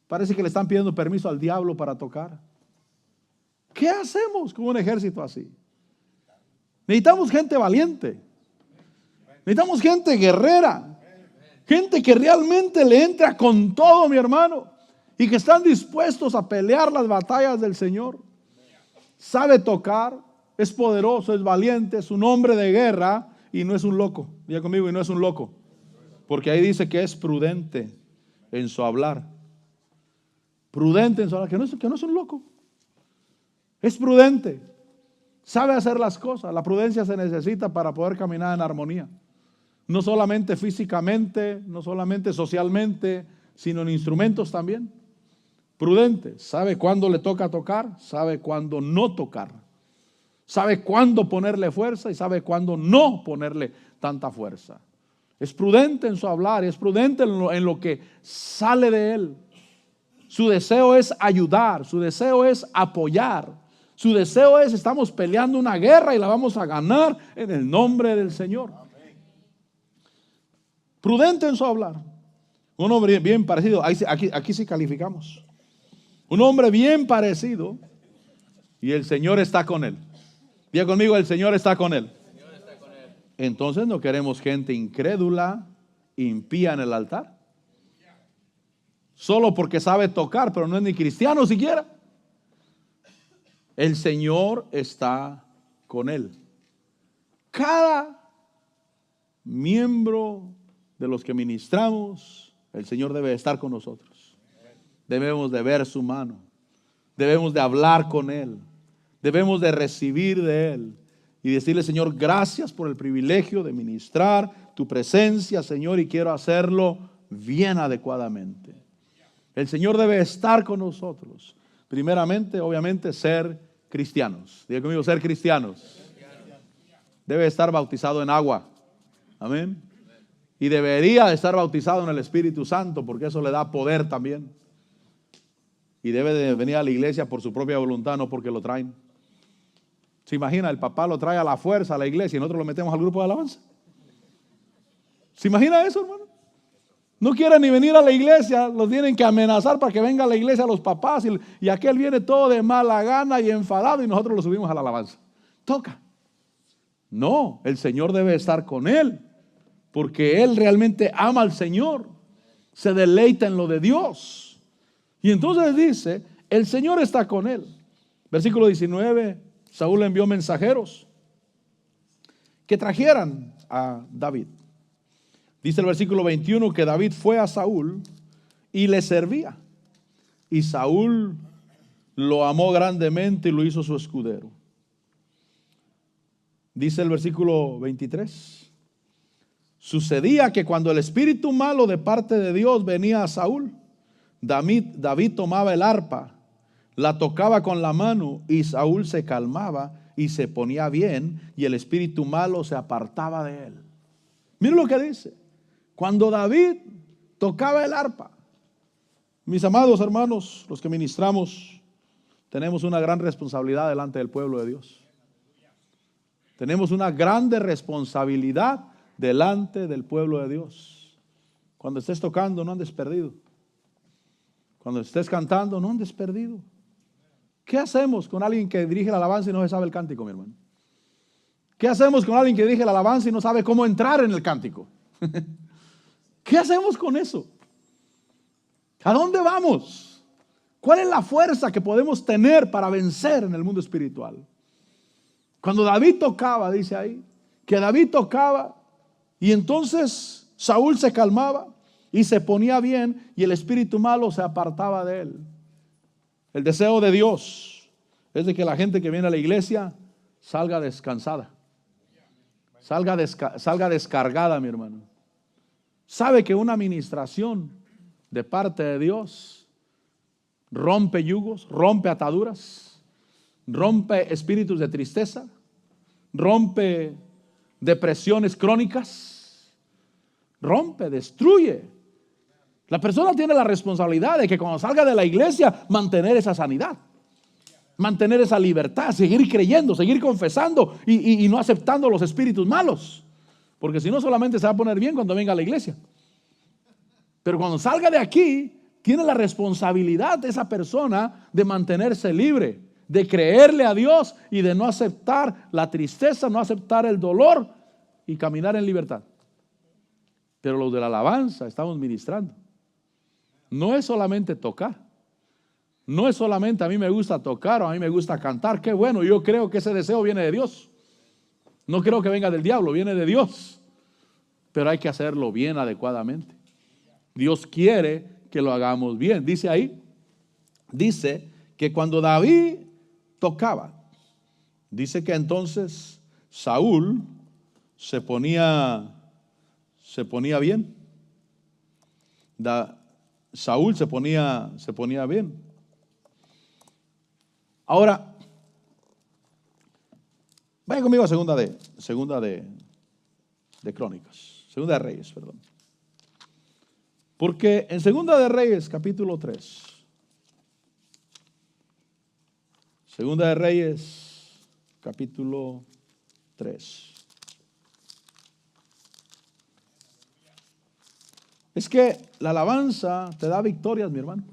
Parece que le están pidiendo permiso al diablo para tocar. ¿Qué hacemos con un ejército así? Necesitamos gente valiente. Necesitamos gente guerrera, gente que realmente le entra con todo, mi hermano, y que están dispuestos a pelear las batallas del Señor. Sabe tocar, es poderoso, es valiente, es un hombre de guerra y no es un loco. Diga conmigo, y no es un loco, porque ahí dice que es prudente en su hablar. Prudente en su hablar, que no es un loco. Es prudente, sabe hacer las cosas. La prudencia se necesita para poder caminar en armonía. No solamente físicamente, no solamente socialmente, sino en instrumentos también. Prudente, sabe cuándo le toca tocar, sabe cuándo no tocar. Sabe cuándo ponerle fuerza y sabe cuándo no ponerle tanta fuerza. Es prudente en su hablar, es prudente en lo que sale de él. Su deseo es ayudar, su deseo es apoyar. Su deseo es, estamos peleando una guerra y la vamos a ganar en el nombre del Señor. Prudente en su hablar. Un hombre bien parecido, aquí sí calificamos. Un hombre bien parecido y el Señor está con él. Diga conmigo, el Señor está con él. Entonces no queremos gente incrédula, impía en el altar. Solo porque sabe tocar, pero no es ni cristiano siquiera. El Señor está con él. Cada miembro de los que ministramos, el Señor debe estar con nosotros. Debemos de ver su mano. Debemos de hablar con él. Debemos de recibir de él. Y decirle, Señor, gracias por el privilegio de ministrar tu presencia, Señor, y quiero hacerlo bien adecuadamente. El Señor debe estar con nosotros. Primeramente, obviamente, ser cristianos. Diga conmigo, ser cristianos. Debe estar bautizado en agua. Amén. Y debería estar bautizado en el Espíritu Santo, porque eso le da poder también. Y debe de venir a la iglesia por su propia voluntad, no porque lo traen. ¿Se imagina? El papá lo trae a la fuerza a la iglesia y nosotros lo metemos al grupo de alabanza. ¿Se imagina eso, hermano? No quieren ni venir a la iglesia, los tienen que amenazar para que venga a la iglesia los papás y aquel viene todo de mala gana y enfadado y nosotros lo subimos a la alabanza. Toca. No, el Señor debe estar con él porque él realmente ama al Señor, se deleita en lo de Dios. Y entonces dice, el Señor está con él. Versículo 19, Saúl envió mensajeros que trajeran a David. Dice el versículo 21 que David fue a Saúl y le servía. Y Saúl lo amó grandemente y lo hizo su escudero. Dice el versículo 23. Sucedía que cuando el espíritu malo de parte de Dios venía a Saúl, David tomaba el arpa, la tocaba con la mano y Saúl se calmaba y se ponía bien y el espíritu malo se apartaba de él. Miren lo que dice. Cuando David tocaba el arpa, mis amados hermanos, los que ministramos, tenemos una gran responsabilidad delante del pueblo de Dios. Tenemos una grande responsabilidad delante del pueblo de Dios. Cuando estés tocando, no andes perdido. Cuando estés cantando, no andes perdido. ¿Qué hacemos con alguien que dirige la alabanza y no se sabe el cántico, mi hermano? ¿Qué hacemos con alguien que dirige la alabanza y no sabe cómo entrar en el cántico? ¿Qué hacemos con eso? ¿A dónde vamos? ¿Cuál es la fuerza que podemos tener para vencer en el mundo espiritual? Cuando David tocaba, dice ahí, que David tocaba y entonces Saúl se calmaba y se ponía bien y el espíritu malo se apartaba de él. El deseo de Dios es de que la gente que viene a la iglesia salga descansada, salga descargada, mi hermano. Sabe que una administración de parte de Dios rompe yugos, rompe ataduras, rompe espíritus de tristeza, rompe depresiones crónicas, rompe, destruye. La persona tiene la responsabilidad de que cuando salga de la iglesia mantener esa sanidad, mantener esa libertad, seguir creyendo, seguir confesando y no aceptando los espíritus malos. Porque si no, solamente se va a poner bien cuando venga a la iglesia. Pero cuando salga de aquí, tiene la responsabilidad de esa persona de mantenerse libre, de creerle a Dios y de no aceptar la tristeza, no aceptar el dolor y caminar en libertad. Pero los de la alabanza estamos ministrando. No es solamente tocar. No es solamente a mí me gusta tocar o a mí me gusta cantar. Qué bueno, yo creo que ese deseo viene de Dios. No creo que venga del diablo, viene de Dios. Pero hay que hacerlo bien, adecuadamente. Dios quiere que lo hagamos bien. Dice ahí, dice que cuando David tocaba, dice que entonces Saúl se ponía bien. Saúl se ponía bien. Ahora, vaya conmigo a segunda de Crónicas, segunda de Reyes, perdón. Porque en segunda de Reyes, capítulo 3, segunda de Reyes, capítulo 3. Es que la alabanza te da victorias, mi hermano.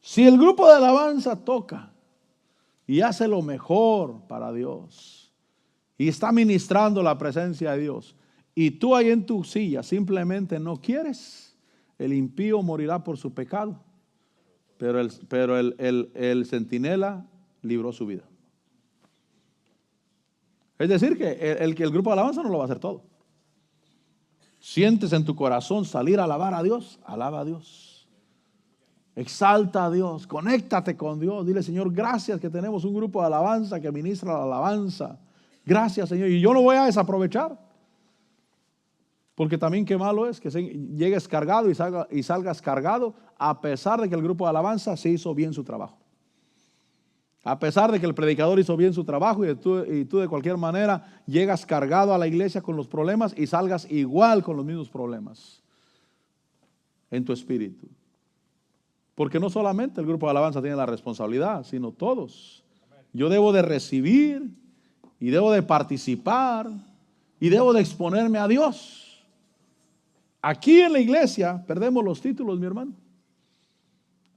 Si el grupo de alabanza toca y hace lo mejor para Dios y está ministrando la presencia de Dios y tú ahí en tu silla simplemente no quieres, el impío morirá por su pecado, pero el centinela libró su vida. Es decir que el grupo de alabanza no lo va a hacer todo. Sientes en tu corazón salir a alabar a Dios, alaba a Dios. Exalta a Dios, conéctate con Dios. Dile, Señor, gracias que tenemos un grupo de alabanza que ministra la alabanza. Gracias, Señor. Y yo no voy a desaprovechar. Porque también qué malo es que llegues cargado y salgas cargado, a pesar de que el grupo de alabanza se hizo bien su trabajo. A pesar de que el predicador hizo bien su trabajo y tú de cualquier manera llegas cargado a la iglesia con los problemas y salgas igual con los mismos problemas en tu espíritu. Porque no solamente el grupo de alabanza tiene la responsabilidad, sino todos. Yo debo de recibir y debo de participar y debo de exponerme a Dios. Aquí en la iglesia perdemos los títulos, mi hermano.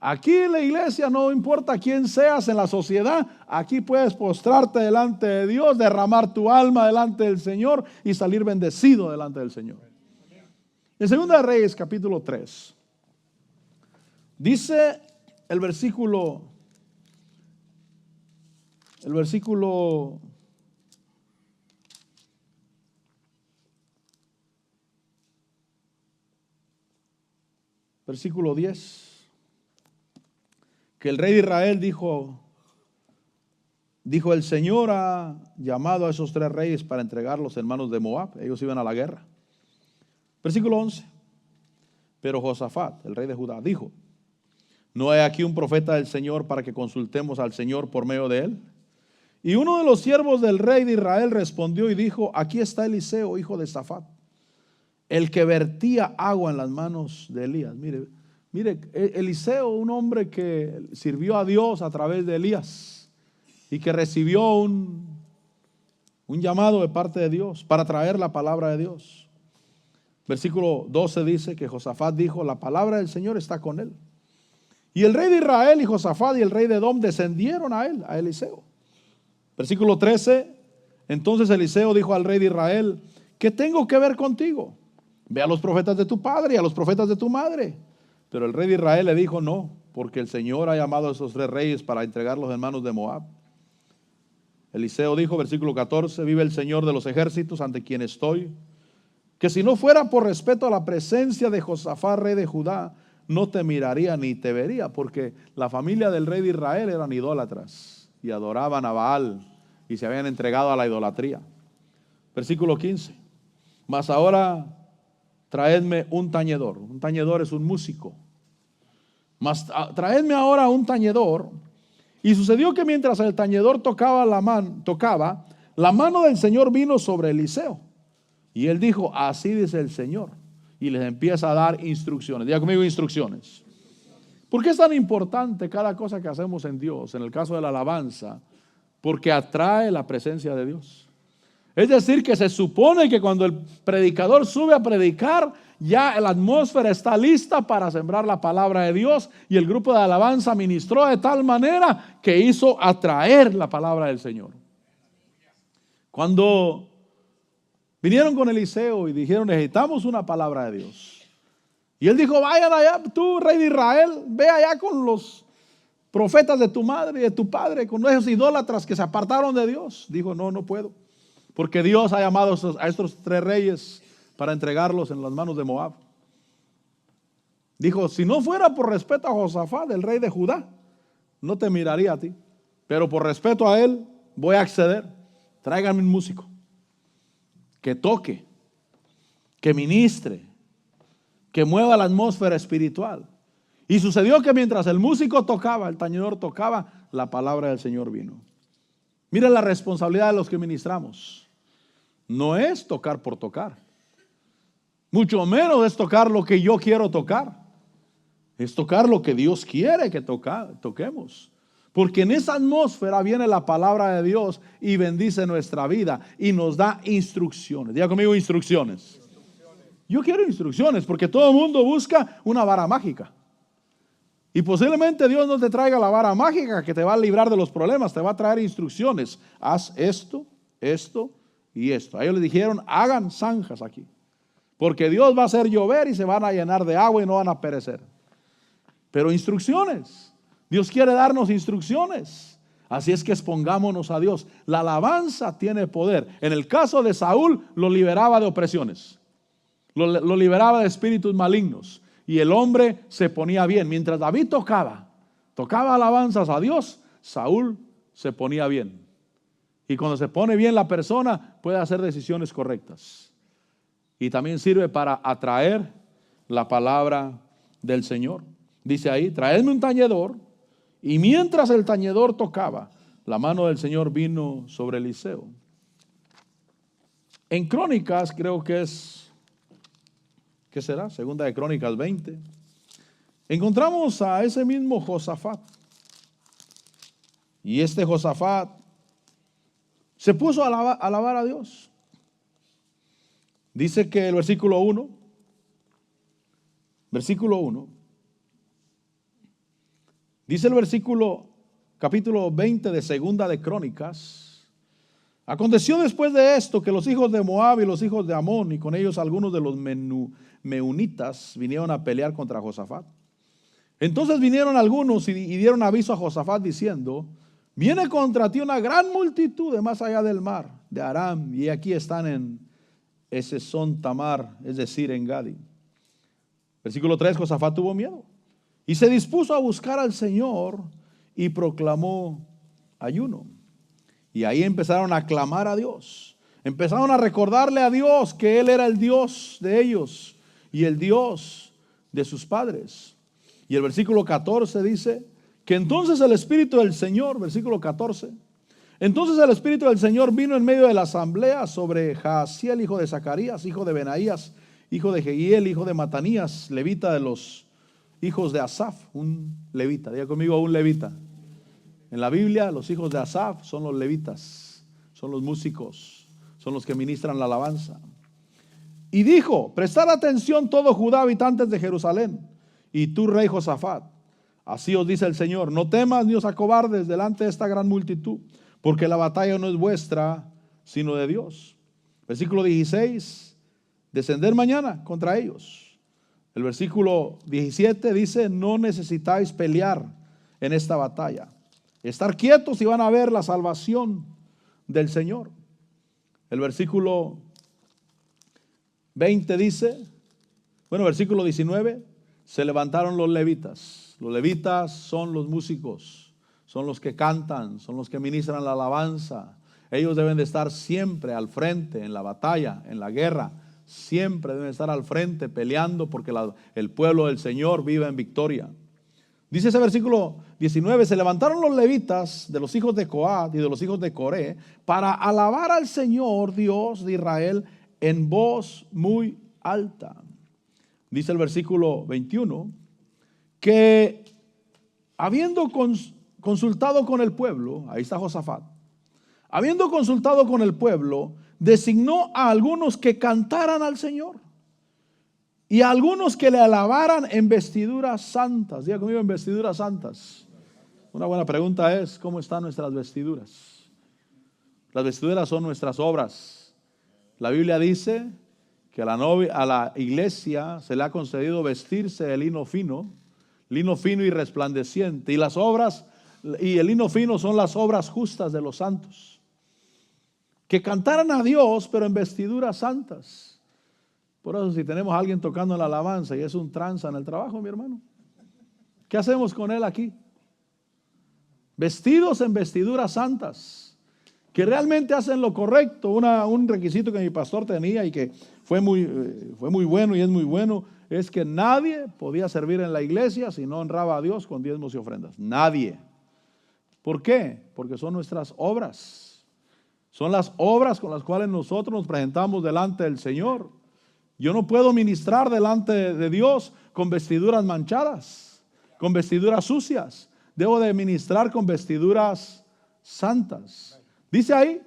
Aquí en la iglesia no importa quién seas en la sociedad, aquí puedes postrarte delante de Dios, derramar tu alma delante del Señor y salir bendecido delante del Señor. En 2 de Reyes capítulo 3 dice el versículo 10. Que el rey de Israel dijo, el Señor ha llamado a esos 3 reyes para entregarlos en manos de Moab. Ellos iban a la guerra. Versículo 11. Pero Josafat, el rey de Judá, dijo, ¿no hay aquí un profeta del Señor para que consultemos al Señor por medio de él? Y uno de los siervos del rey de Israel respondió y dijo, aquí está Eliseo, hijo de Safat, el que vertía agua en las manos de Elías. Mire, Eliseo, un hombre que sirvió a Dios a través de Elías y que recibió un llamado de parte de Dios para traer la palabra de Dios. Versículo 12 dice que Josafat dijo, la palabra del Señor está con él. Y el rey de Israel y Josafat y el rey de Edom descendieron a él, a Eliseo. Versículo 13, entonces Eliseo dijo al rey de Israel, ¿qué tengo que ver contigo? Ve a los profetas de tu padre y a los profetas de tu madre. Pero el rey de Israel le dijo, no, porque el Señor ha llamado a esos 3 reyes para entregarlos en manos de Moab. Eliseo dijo, versículo 14, vive el Señor de los ejércitos ante quien estoy, que si no fuera por respeto a la presencia de Josafat, rey de Judá, no te miraría ni te vería, porque la familia del rey de Israel eran idólatras y adoraban a Baal y se habían entregado a la idolatría. Versículo 15, mas ahora traedme un tañedor. Un tañedor es un músico. Mas traedme ahora un tañedor. Y sucedió que mientras el tañedor tocaba, la mano del Señor vino sobre Eliseo. Y él dijo, así dice el Señor. Y les empieza a dar instrucciones. Diga conmigo, instrucciones. ¿Por qué es tan importante cada cosa que hacemos en Dios? En el caso de la alabanza, porque atrae la presencia de Dios. Es decir, que se supone que cuando el predicador sube a predicar, ya la atmósfera está lista para sembrar la palabra de Dios, y el grupo de alabanza ministró de tal manera que hizo atraer la palabra del Señor. Cuando Vinieron con Eliseo y dijeron, necesitamos una palabra de Dios. Y él dijo, vayan allá, tú rey de Israel, ve allá con los profetas de tu madre y de tu padre, con esos idólatras que se apartaron de Dios. Dijo, no, no puedo, porque Dios ha llamado a estos 3 reyes para entregarlos en las manos de Moab. Dijo, si no fuera por respeto a Josafat, el rey de Judá, no te miraría a ti, pero por respeto a él voy a acceder. Tráiganme un músico que toque, que ministre, que mueva la atmósfera espiritual. Y sucedió que mientras el músico tocaba, el tañedor tocaba, la palabra del Señor vino. Mira la responsabilidad de los que ministramos. No es tocar por tocar. Mucho menos es tocar lo que yo quiero tocar. Es tocar lo que Dios quiere que toquemos. Porque en esa atmósfera viene la palabra de Dios y bendice nuestra vida y nos da instrucciones. Diga conmigo, instrucciones. Yo quiero instrucciones porque todo el mundo busca una vara mágica. Y posiblemente Dios no te traiga la vara mágica que te va a librar de los problemas, te va a traer instrucciones. Haz esto, esto y esto. A ellos les dijeron, hagan zanjas aquí, porque Dios va a hacer llover y se van a llenar de agua y no van a perecer. Pero instrucciones, Dios quiere darnos instrucciones. Así es que expongámonos a Dios. La alabanza tiene poder. En el caso de Saúl, lo liberaba de opresiones, lo liberaba de espíritus malignos. Y el hombre se ponía bien. Mientras David tocaba alabanzas a Dios, Saúl se ponía bien. Y cuando se pone bien la persona, puede hacer decisiones correctas. Y también sirve para atraer la palabra del Señor. Dice ahí, traedme un tañedor. Y mientras el tañedor tocaba, la mano del Señor vino sobre Eliseo. En Crónicas, creo que es, ¿qué será? Segunda de Crónicas 20. Encontramos a ese mismo Josafat. Y este Josafat se puso a alabar a Dios. Dice que el versículo 1, dice el versículo, capítulo 20 de Segunda de Crónicas. Aconteció después de esto que los hijos de Moab y los hijos de Amón y con ellos algunos de los meunitas vinieron a pelear contra Josafat. Entonces vinieron algunos y dieron aviso a Josafat diciendo, viene contra ti una gran multitud de más allá del mar, de Aram, y aquí están en Esesón Tamar, es decir, en Gadi. Versículo 3, Josafat tuvo miedo y se dispuso a buscar al Señor y proclamó ayuno. Y ahí empezaron a clamar a Dios. Empezaron a recordarle a Dios que Él era el Dios de ellos y el Dios de sus padres. Y el versículo 14 dice que entonces el Espíritu del Señor, versículo 14, entonces el Espíritu del Señor vino en medio de la asamblea sobre Jaasiel, hijo de Zacarías, hijo de Benaías, hijo de Jehiel, hijo de Matanías, levita de los hijos de Asaf, un levita. Diga conmigo, un levita. En la Biblia, los hijos de Asaf son los levitas, son los músicos, son los que ministran la alabanza. Y dijo, prestad atención todo Judá, habitantes de Jerusalén, y tú, rey Josafat, así os dice el Señor, no temas ni os acobardes delante de esta gran multitud, porque la batalla no es vuestra, sino de Dios. Versículo 16, descender mañana contra ellos. El versículo 17 dice, no necesitáis pelear en esta batalla. Estar quietos y van a ver la salvación del Señor. El versículo 20 dice, versículo 19, se levantaron los levitas. Los levitas son los músicos, son los que cantan, son los que ministran la alabanza. Ellos deben de estar siempre al frente en la batalla, en la guerra. Siempre deben estar al frente peleando porque el pueblo del Señor vive en victoria. Dice ese versículo 19, se levantaron los levitas de los hijos de Coat y de los hijos de Coré para alabar al Señor Dios de Israel en voz muy alta. Dice el versículo 21 que habiendo consultado con el pueblo, ahí está Josafat, habiendo consultado con el pueblo, designó a algunos que cantaran al Señor y a algunos que le alabaran en vestiduras santas. Diga conmigo, en vestiduras santas. Una buena pregunta es, ¿cómo están nuestras vestiduras? Las vestiduras son nuestras obras. La Biblia dice que a la iglesia se le ha concedido vestirse de lino fino y resplandeciente. Y las obras, y el lino fino son las obras justas de los santos. Que cantaran a Dios, pero en vestiduras santas. Por eso, si tenemos a alguien tocando en la alabanza y es un tranza en el trabajo, mi hermano, ¿qué hacemos con él aquí? Vestidos en vestiduras santas, que realmente hacen lo correcto. Un requisito que mi pastor tenía y que fue muy bueno y es muy bueno, es que nadie podía servir en la iglesia si no honraba a Dios con diezmos y ofrendas. Nadie. ¿Por qué? Porque son nuestras obras. Son las obras con las cuales nosotros nos presentamos delante del Señor. Yo no puedo ministrar delante de Dios con vestiduras manchadas, con vestiduras sucias. Debo de ministrar con vestiduras santas. Dice ahí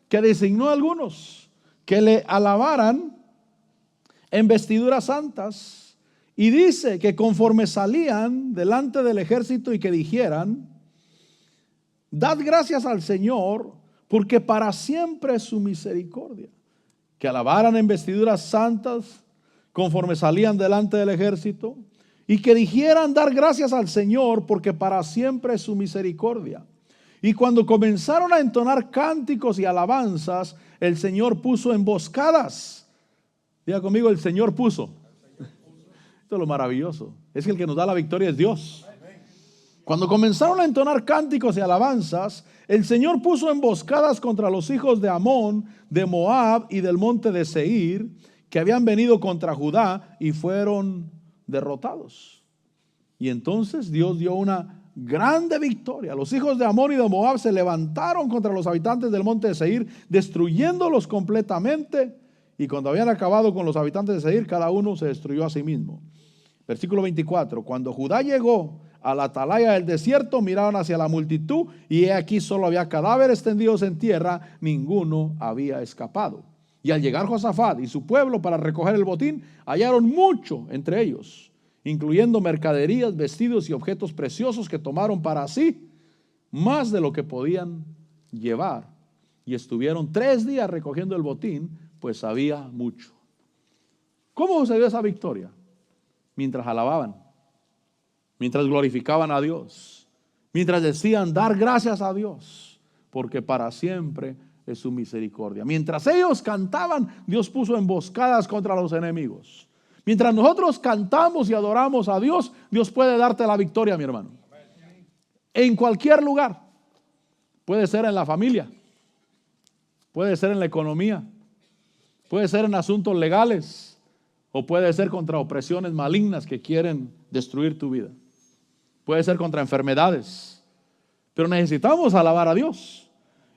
que designó a algunos que le alabaran en vestiduras santas, y dice que conforme salían delante del ejército y que dijeran: dad gracias al Señor, porque para siempre es su misericordia. Que alabaran en vestiduras santas conforme salían delante del ejército, y que dijeran: dar gracias al Señor, porque para siempre es su misericordia. Y cuando comenzaron a entonar cánticos y alabanzas, el Señor puso emboscadas. Diga conmigo: el Señor puso. Esto es lo maravilloso. Es que el que nos da la victoria es Dios. Cuando comenzaron a entonar cánticos y alabanzas, el Señor puso emboscadas contra los hijos de Amón, de Moab y del monte de Seir, que habían venido contra Judá, y fueron derrotados. Y entonces Dios dio una grande victoria. Los hijos de Amón y de Moab se levantaron contra los habitantes del monte de Seir, destruyéndolos completamente. Y cuando habían acabado con los habitantes de Seir, cada uno se destruyó a sí mismo. Versículo 24. Cuando Judá llegó a la atalaya del desierto, miraron hacia la multitud, y he aquí solo había cadáveres tendidos en tierra, ninguno había escapado. Y al llegar Josafat y su pueblo para recoger el botín, hallaron mucho entre ellos, incluyendo mercaderías, vestidos y objetos preciosos que tomaron para sí, más de lo que podían llevar. Y estuvieron 3 días recogiendo el botín, pues había mucho. ¿Cómo se dio esa victoria? Mientras alababan, mientras glorificaban a Dios, mientras decían: dar gracias a Dios, porque para siempre es su misericordia. Mientras ellos cantaban, Dios puso emboscadas contra los enemigos. Mientras nosotros cantamos y adoramos a Dios, Dios puede darte la victoria, mi hermano. En cualquier lugar. Puede ser en la familia, puede ser en la economía, puede ser en asuntos legales, o puede ser contra opresiones malignas que quieren destruir tu vida. Puede ser contra enfermedades. Pero necesitamos alabar a Dios.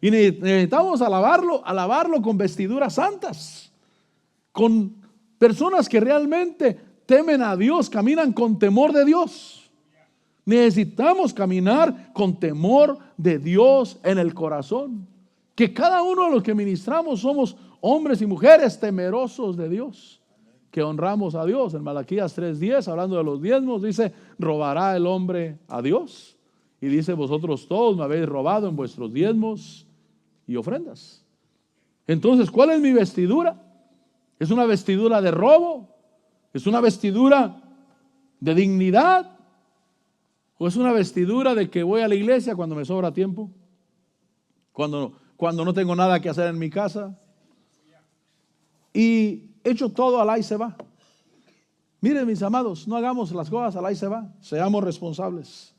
Y necesitamos alabarlo con vestiduras santas. Con personas que realmente temen a Dios, caminan con temor de Dios. Necesitamos caminar con temor de Dios en el corazón. Que cada uno de los que ministramos somos hombres y mujeres temerosos de Dios, que honramos a Dios. En Malaquías 3:10, hablando de los diezmos, dice: ¿robará el hombre a Dios? Y dice: vosotros todos me habéis robado en vuestros diezmos y ofrendas. Entonces, ¿cuál es mi vestidura? ¿Es una vestidura de robo? ¿Es una vestidura de dignidad? ¿O es una vestidura de que voy a la iglesia cuando me sobra tiempo? Cuando no tengo nada que hacer en mi casa y echo todo al ahí se va. Miren, mis amados, no hagamos las cosas al ahí se va. Seamos responsables.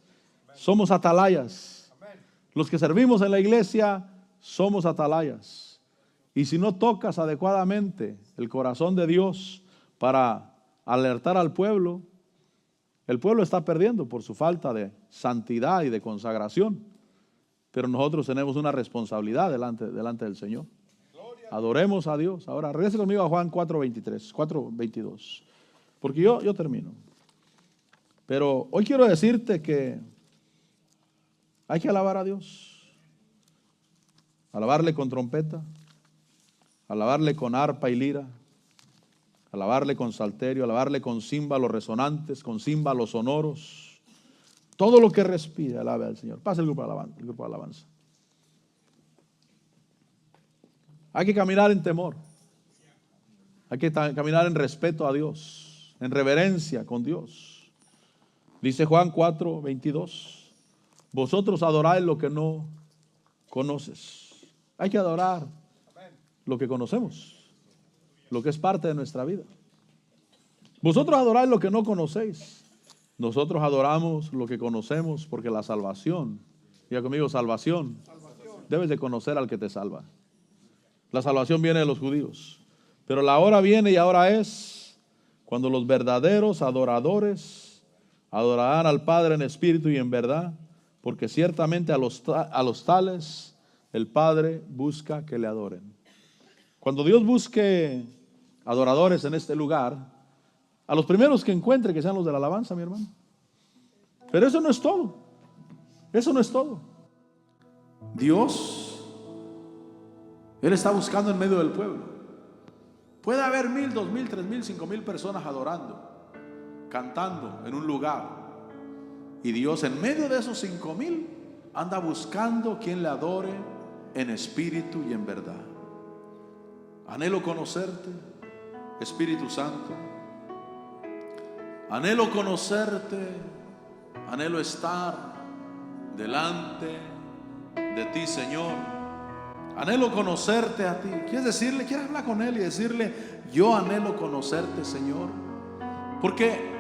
Somos atalayas. Los que servimos en la iglesia somos atalayas. Y si no tocas adecuadamente el corazón de Dios para alertar al pueblo, el pueblo está perdiendo por su falta de santidad y de consagración. Pero nosotros tenemos una responsabilidad delante del Señor. Adoremos a Dios. Ahora regrese conmigo a Juan 4:22. Porque yo termino. Pero hoy quiero decirte que hay que alabar a Dios. Alabarle con trompeta, alabarle con arpa y lira, alabarle con salterio, alabarle con címbalos resonantes, con címbalos sonoros. Todo lo que respire, alabe al Señor. Pasa el grupo de alabanza. Hay que caminar en temor. Hay que caminar en respeto a Dios, en reverencia con Dios. Dice Juan 4:22. Vosotros adoráis lo que no conoces. Hay que adorar lo que conocemos, lo que es parte de nuestra vida. Vosotros adoráis lo que no conocéis. Nosotros adoramos lo que conocemos, porque la salvación, diga conmigo, salvación. Debes de conocer al que te salva. La salvación viene de los judíos, pero la hora viene y ahora es cuando los verdaderos adoradores adorarán al Padre en espíritu y en verdad, porque ciertamente a los tales el Padre busca que le adoren. Cuando Dios busque adoradores en este lugar, a los primeros que encuentre que sean los de la alabanza, mi hermano. Pero eso no es todo. Eso no es todo. Dios, Él está buscando en medio del pueblo. Puede haber 1,000, 2,000, 3,000, 5,000 personas adorando, cantando en un lugar. Y Dios en medio de esos 5,000 anda buscando quien le adore en espíritu y en verdad. Anhelo conocerte, Espíritu Santo. Anhelo conocerte, anhelo estar delante de ti, Señor. Anhelo conocerte a ti. ¿Quieres hablar con Él y decirle, yo anhelo conocerte, Señor? Porque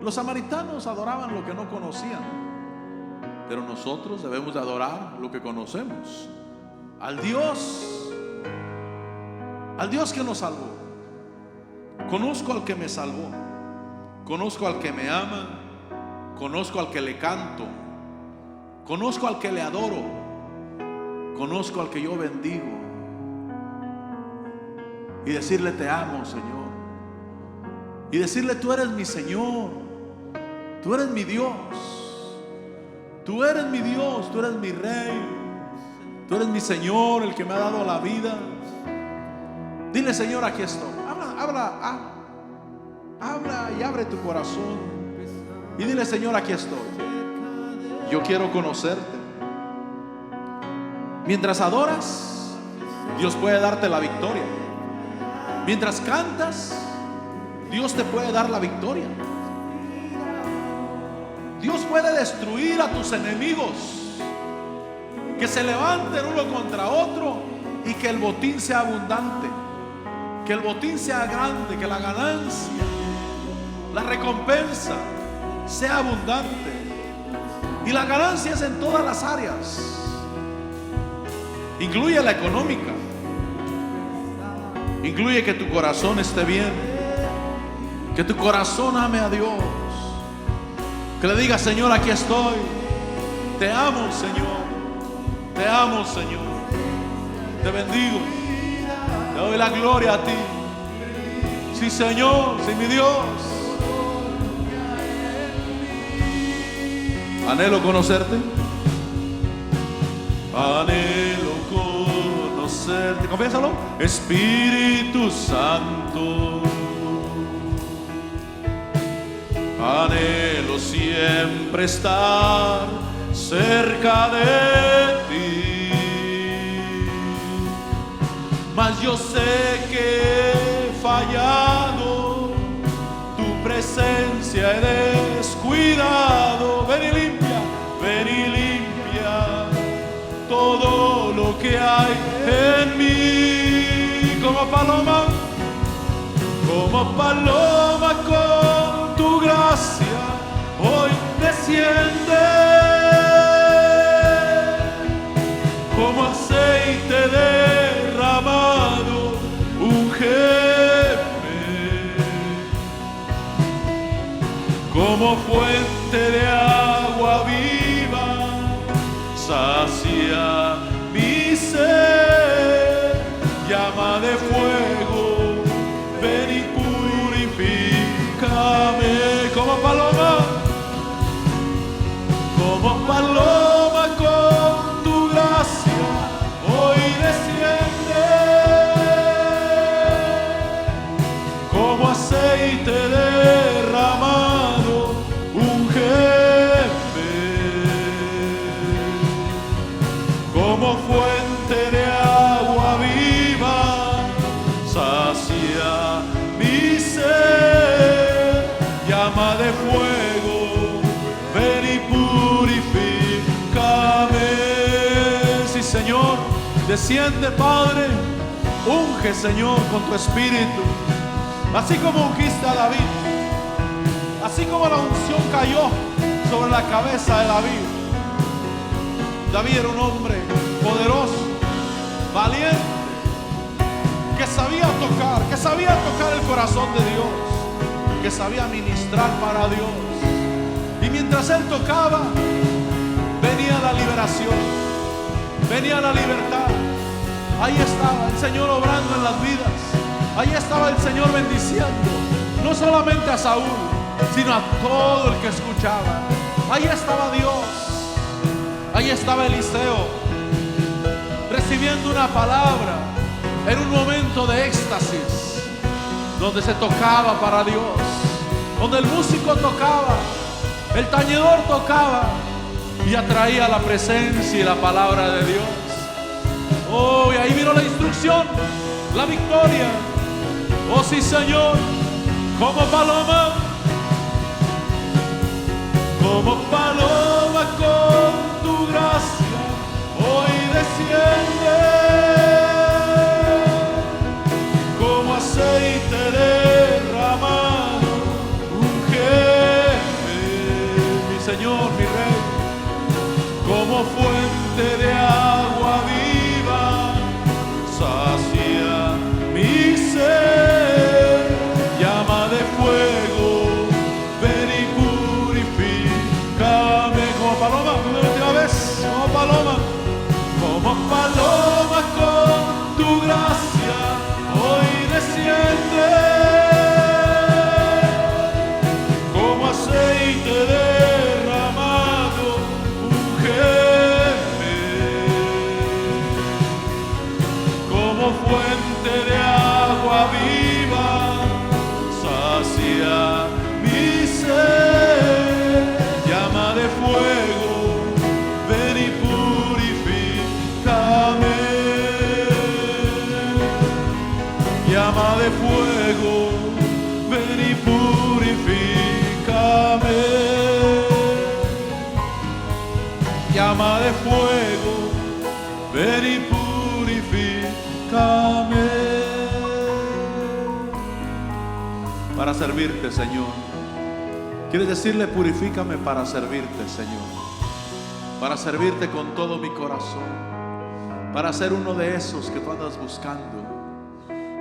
los samaritanos adoraban lo que no conocían, pero nosotros debemos de adorar lo que conocemos. Al Dios que nos salvó. Conozco al que me salvó. Conozco al que me ama. Conozco al que le canto. Conozco al que le adoro. Conozco al que yo bendigo. Y decirle, te amo, Señor. Y decirle, tú eres mi Señor. Tú eres mi Dios. Tú eres mi Dios. Tú eres mi Rey. Tú eres mi Señor, el que me ha dado la vida. Dile, Señor, aquí estoy. Habla y abre tu corazón. Y dile, Señor, aquí estoy. Yo quiero conocerte. Mientras adoras, Dios puede darte la victoria. Mientras cantas, Dios te puede dar la victoria. Dios puede destruir a tus enemigos, que se levanten uno contra otro, y que el botín sea abundante, que el botín sea grande, que la ganancia, la recompensa sea abundante. Y la ganancia es en todas las áreas, incluye la económica, incluye que tu corazón esté bien, que tu corazón ame a Dios, que le diga, Señor, aquí estoy, te amo, Señor, te amo, Señor, te bendigo, te doy la gloria a ti. Sí, Señor, sí, mi Dios. Anhelo conocerte. Anhelo conocerte. Confiésalo. Espíritu Santo. Anhelo siempre estar cerca de ti. Mas yo sé que he fallado, tu presencia he descuidado. Ven y limpia todo lo que hay en mí. Como paloma con tu gracia hoy desciende. Como aceite derramado, úngeme. Como fuente de agua viva, sacia mi sed. Llama de fuego, ven y purifícame. Como paloma con tu gracia hoy desciende. Desciende, Padre, unge, Señor, con tu espíritu, así como ungiste a David, así como la unción cayó sobre la cabeza de David. David era un hombre poderoso, valiente, que sabía tocar el corazón de Dios, que sabía ministrar para Dios. Y mientras él tocaba, venía la liberación, venía la libertad. Ahí estaba el Señor obrando en las vidas. Ahí estaba el Señor bendiciendo, no solamente a Saúl, sino a todo el que escuchaba. Ahí estaba Dios. Ahí estaba Eliseo, recibiendo una palabra en un momento de éxtasis, donde se tocaba para Dios, donde el músico tocaba, el tañedor tocaba y atraía la presencia y la palabra de Dios. Oh, y ahí vino la instrucción, la victoria. Oh sí, Señor, como paloma con tu gracia hoy desciende, como aceite derramado, ungeme, mi Señor, mi Rey, como fuente de agua viva, sacia mi ser, llama de fuego, ven y purifícame. Como paloma, una última vez, como paloma con tu gracia hoy desciende, como aceite derramado, ungeme, como fuente de agua viva, sacia mi ser, llama de fuego, ven y purifícame, llama de fuego, ven y purifícame, llama de fuego, ven y purifícame, para servirte, Señor. ¿Quieres decirle: purifícame para servirte, Señor? Para servirte con todo mi corazón, para ser uno de esos que tú andas buscando,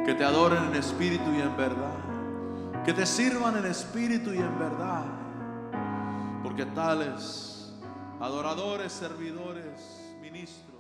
que te adoren en espíritu y en verdad, que te sirvan en espíritu y en verdad, porque tales adoradores, servidores, ministros